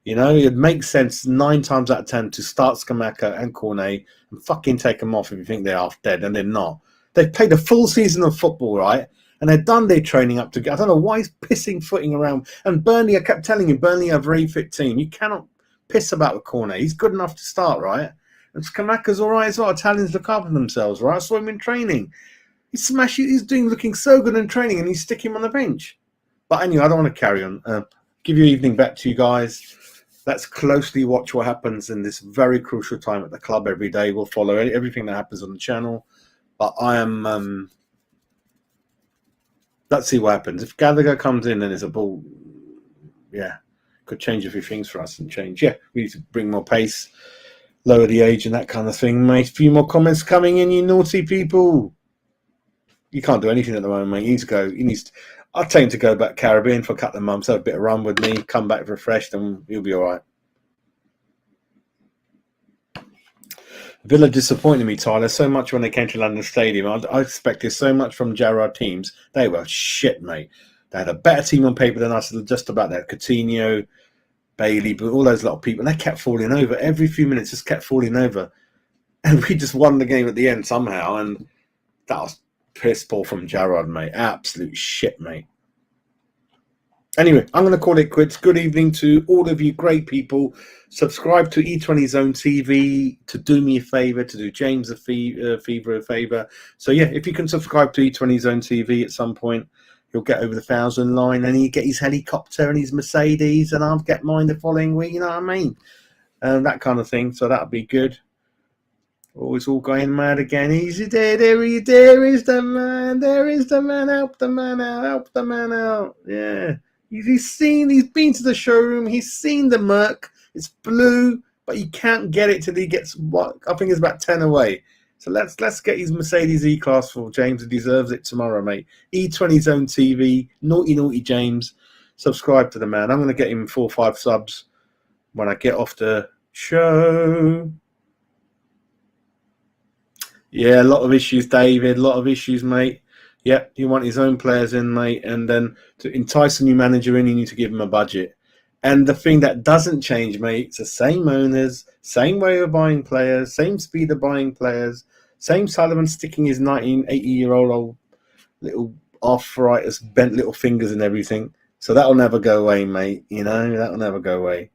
It makes sense 9 times out of 10 to start Scamacca and Cornet and fucking take them off if you think they're half dead, and they're not. They've played a full season of football, right? And they've done their training up to. I don't know why he's footing around. And Burnley, I kept telling you, Burnley are a very fit team. You cannot piss about with Cornet. He's good enough to start, right? And Scamacca's all right as well. Italians look after themselves, right? I saw him in training. He's looking so good in training, and he's sticking him on the bench. But anyway, I don't want to carry on. Give your evening back to you guys. let's closely watch what happens in this very crucial time at the club every day. We'll follow everything that happens on the channel. But I am... let's see what happens. If Gallagher comes in and is a ball, yeah, could change a few things for us and change. Yeah, we need to bring more pace, lower the age and that kind of thing, mate. A few more comments coming in, you naughty people. You can't do anything at the moment, mate. He needs to go. I'll tell him to go back Caribbean for a couple of months, have a bit of run with me, come back refreshed, and he'll be all right. Villa disappointed me, Tyler, so much when they came to London Stadium. I expected so much from Gerrard teams. They were shit, mate. They had a better team on paper than us, just about that. Coutinho, Bailey, but all those lot of people. And they kept falling over. Every few minutes, just kept falling over. And we just won the game at the end somehow. And that was piss poor from Gerrard, mate. Absolute shit, mate. Anyway, I'm going to call it quits. Good evening to all of you great people. Subscribe to E20 Zone TV to do me a favour, to do James a favour. So, yeah, if you can subscribe to E20 Zone TV at some point, he'll get over the 1,000 line and he'll get his helicopter and his Mercedes and I'll get mine the following week, you know what I mean? That kind of thing. So that'll be good. Oh, it's all going mad again. Easy there, there is the man. There is the man. Help the man out. Help the man out. Yeah. He's been to the showroom. He's seen the Merc. It's blue, but he can't get it till he gets what I think is about 10 away. So let's get his Mercedes E-Class for James. He deserves it tomorrow, mate. E20 Zone TV. Naughty James. Subscribe to the man. I'm going to get him 4 or 5 subs when I get off the show. Yeah, a lot of issues, David. A lot of issues, mate. Yep, you want his own players in, mate. And then to entice a new manager in, you need to give him a budget. And the thing that doesn't change, mate, it's the same owners, same way of buying players, same speed of buying players, same Sullivan sticking his 80-year-old little arthritis, bent little fingers and everything. So that'll never go away, mate. You know, that'll never go away.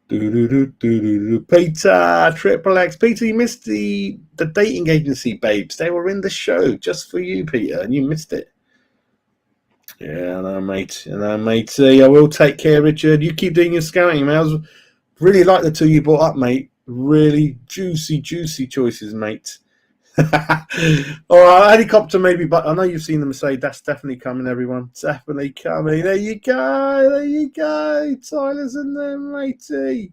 Peter, Triple X. Peter, you missed the dating agency babes. They were in the show just for you, Peter, and you missed it. Yeah, I know, mate. I will take care, Richard. You keep doing your scouting, man. I was really like the 2 you brought up, mate. Really juicy choices, mate. All right, helicopter maybe, but I know you've seen the Mercedes. That's definitely coming, everyone. Definitely coming. There you go. Tyler's in there, matey.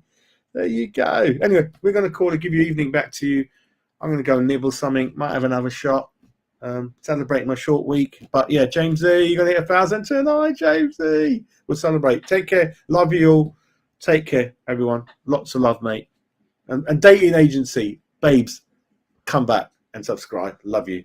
There you go. Anyway, we're going to call it, give your evening back to you. I'm going to go nibble something. Might have another shot. Celebrate my short week. But yeah, James E, you're going to hit 1,000 tonight, James E. We'll celebrate. Take care. Love you all. Take care, everyone. Lots of love, mate. And dating agency, babes, come back and subscribe. Love you.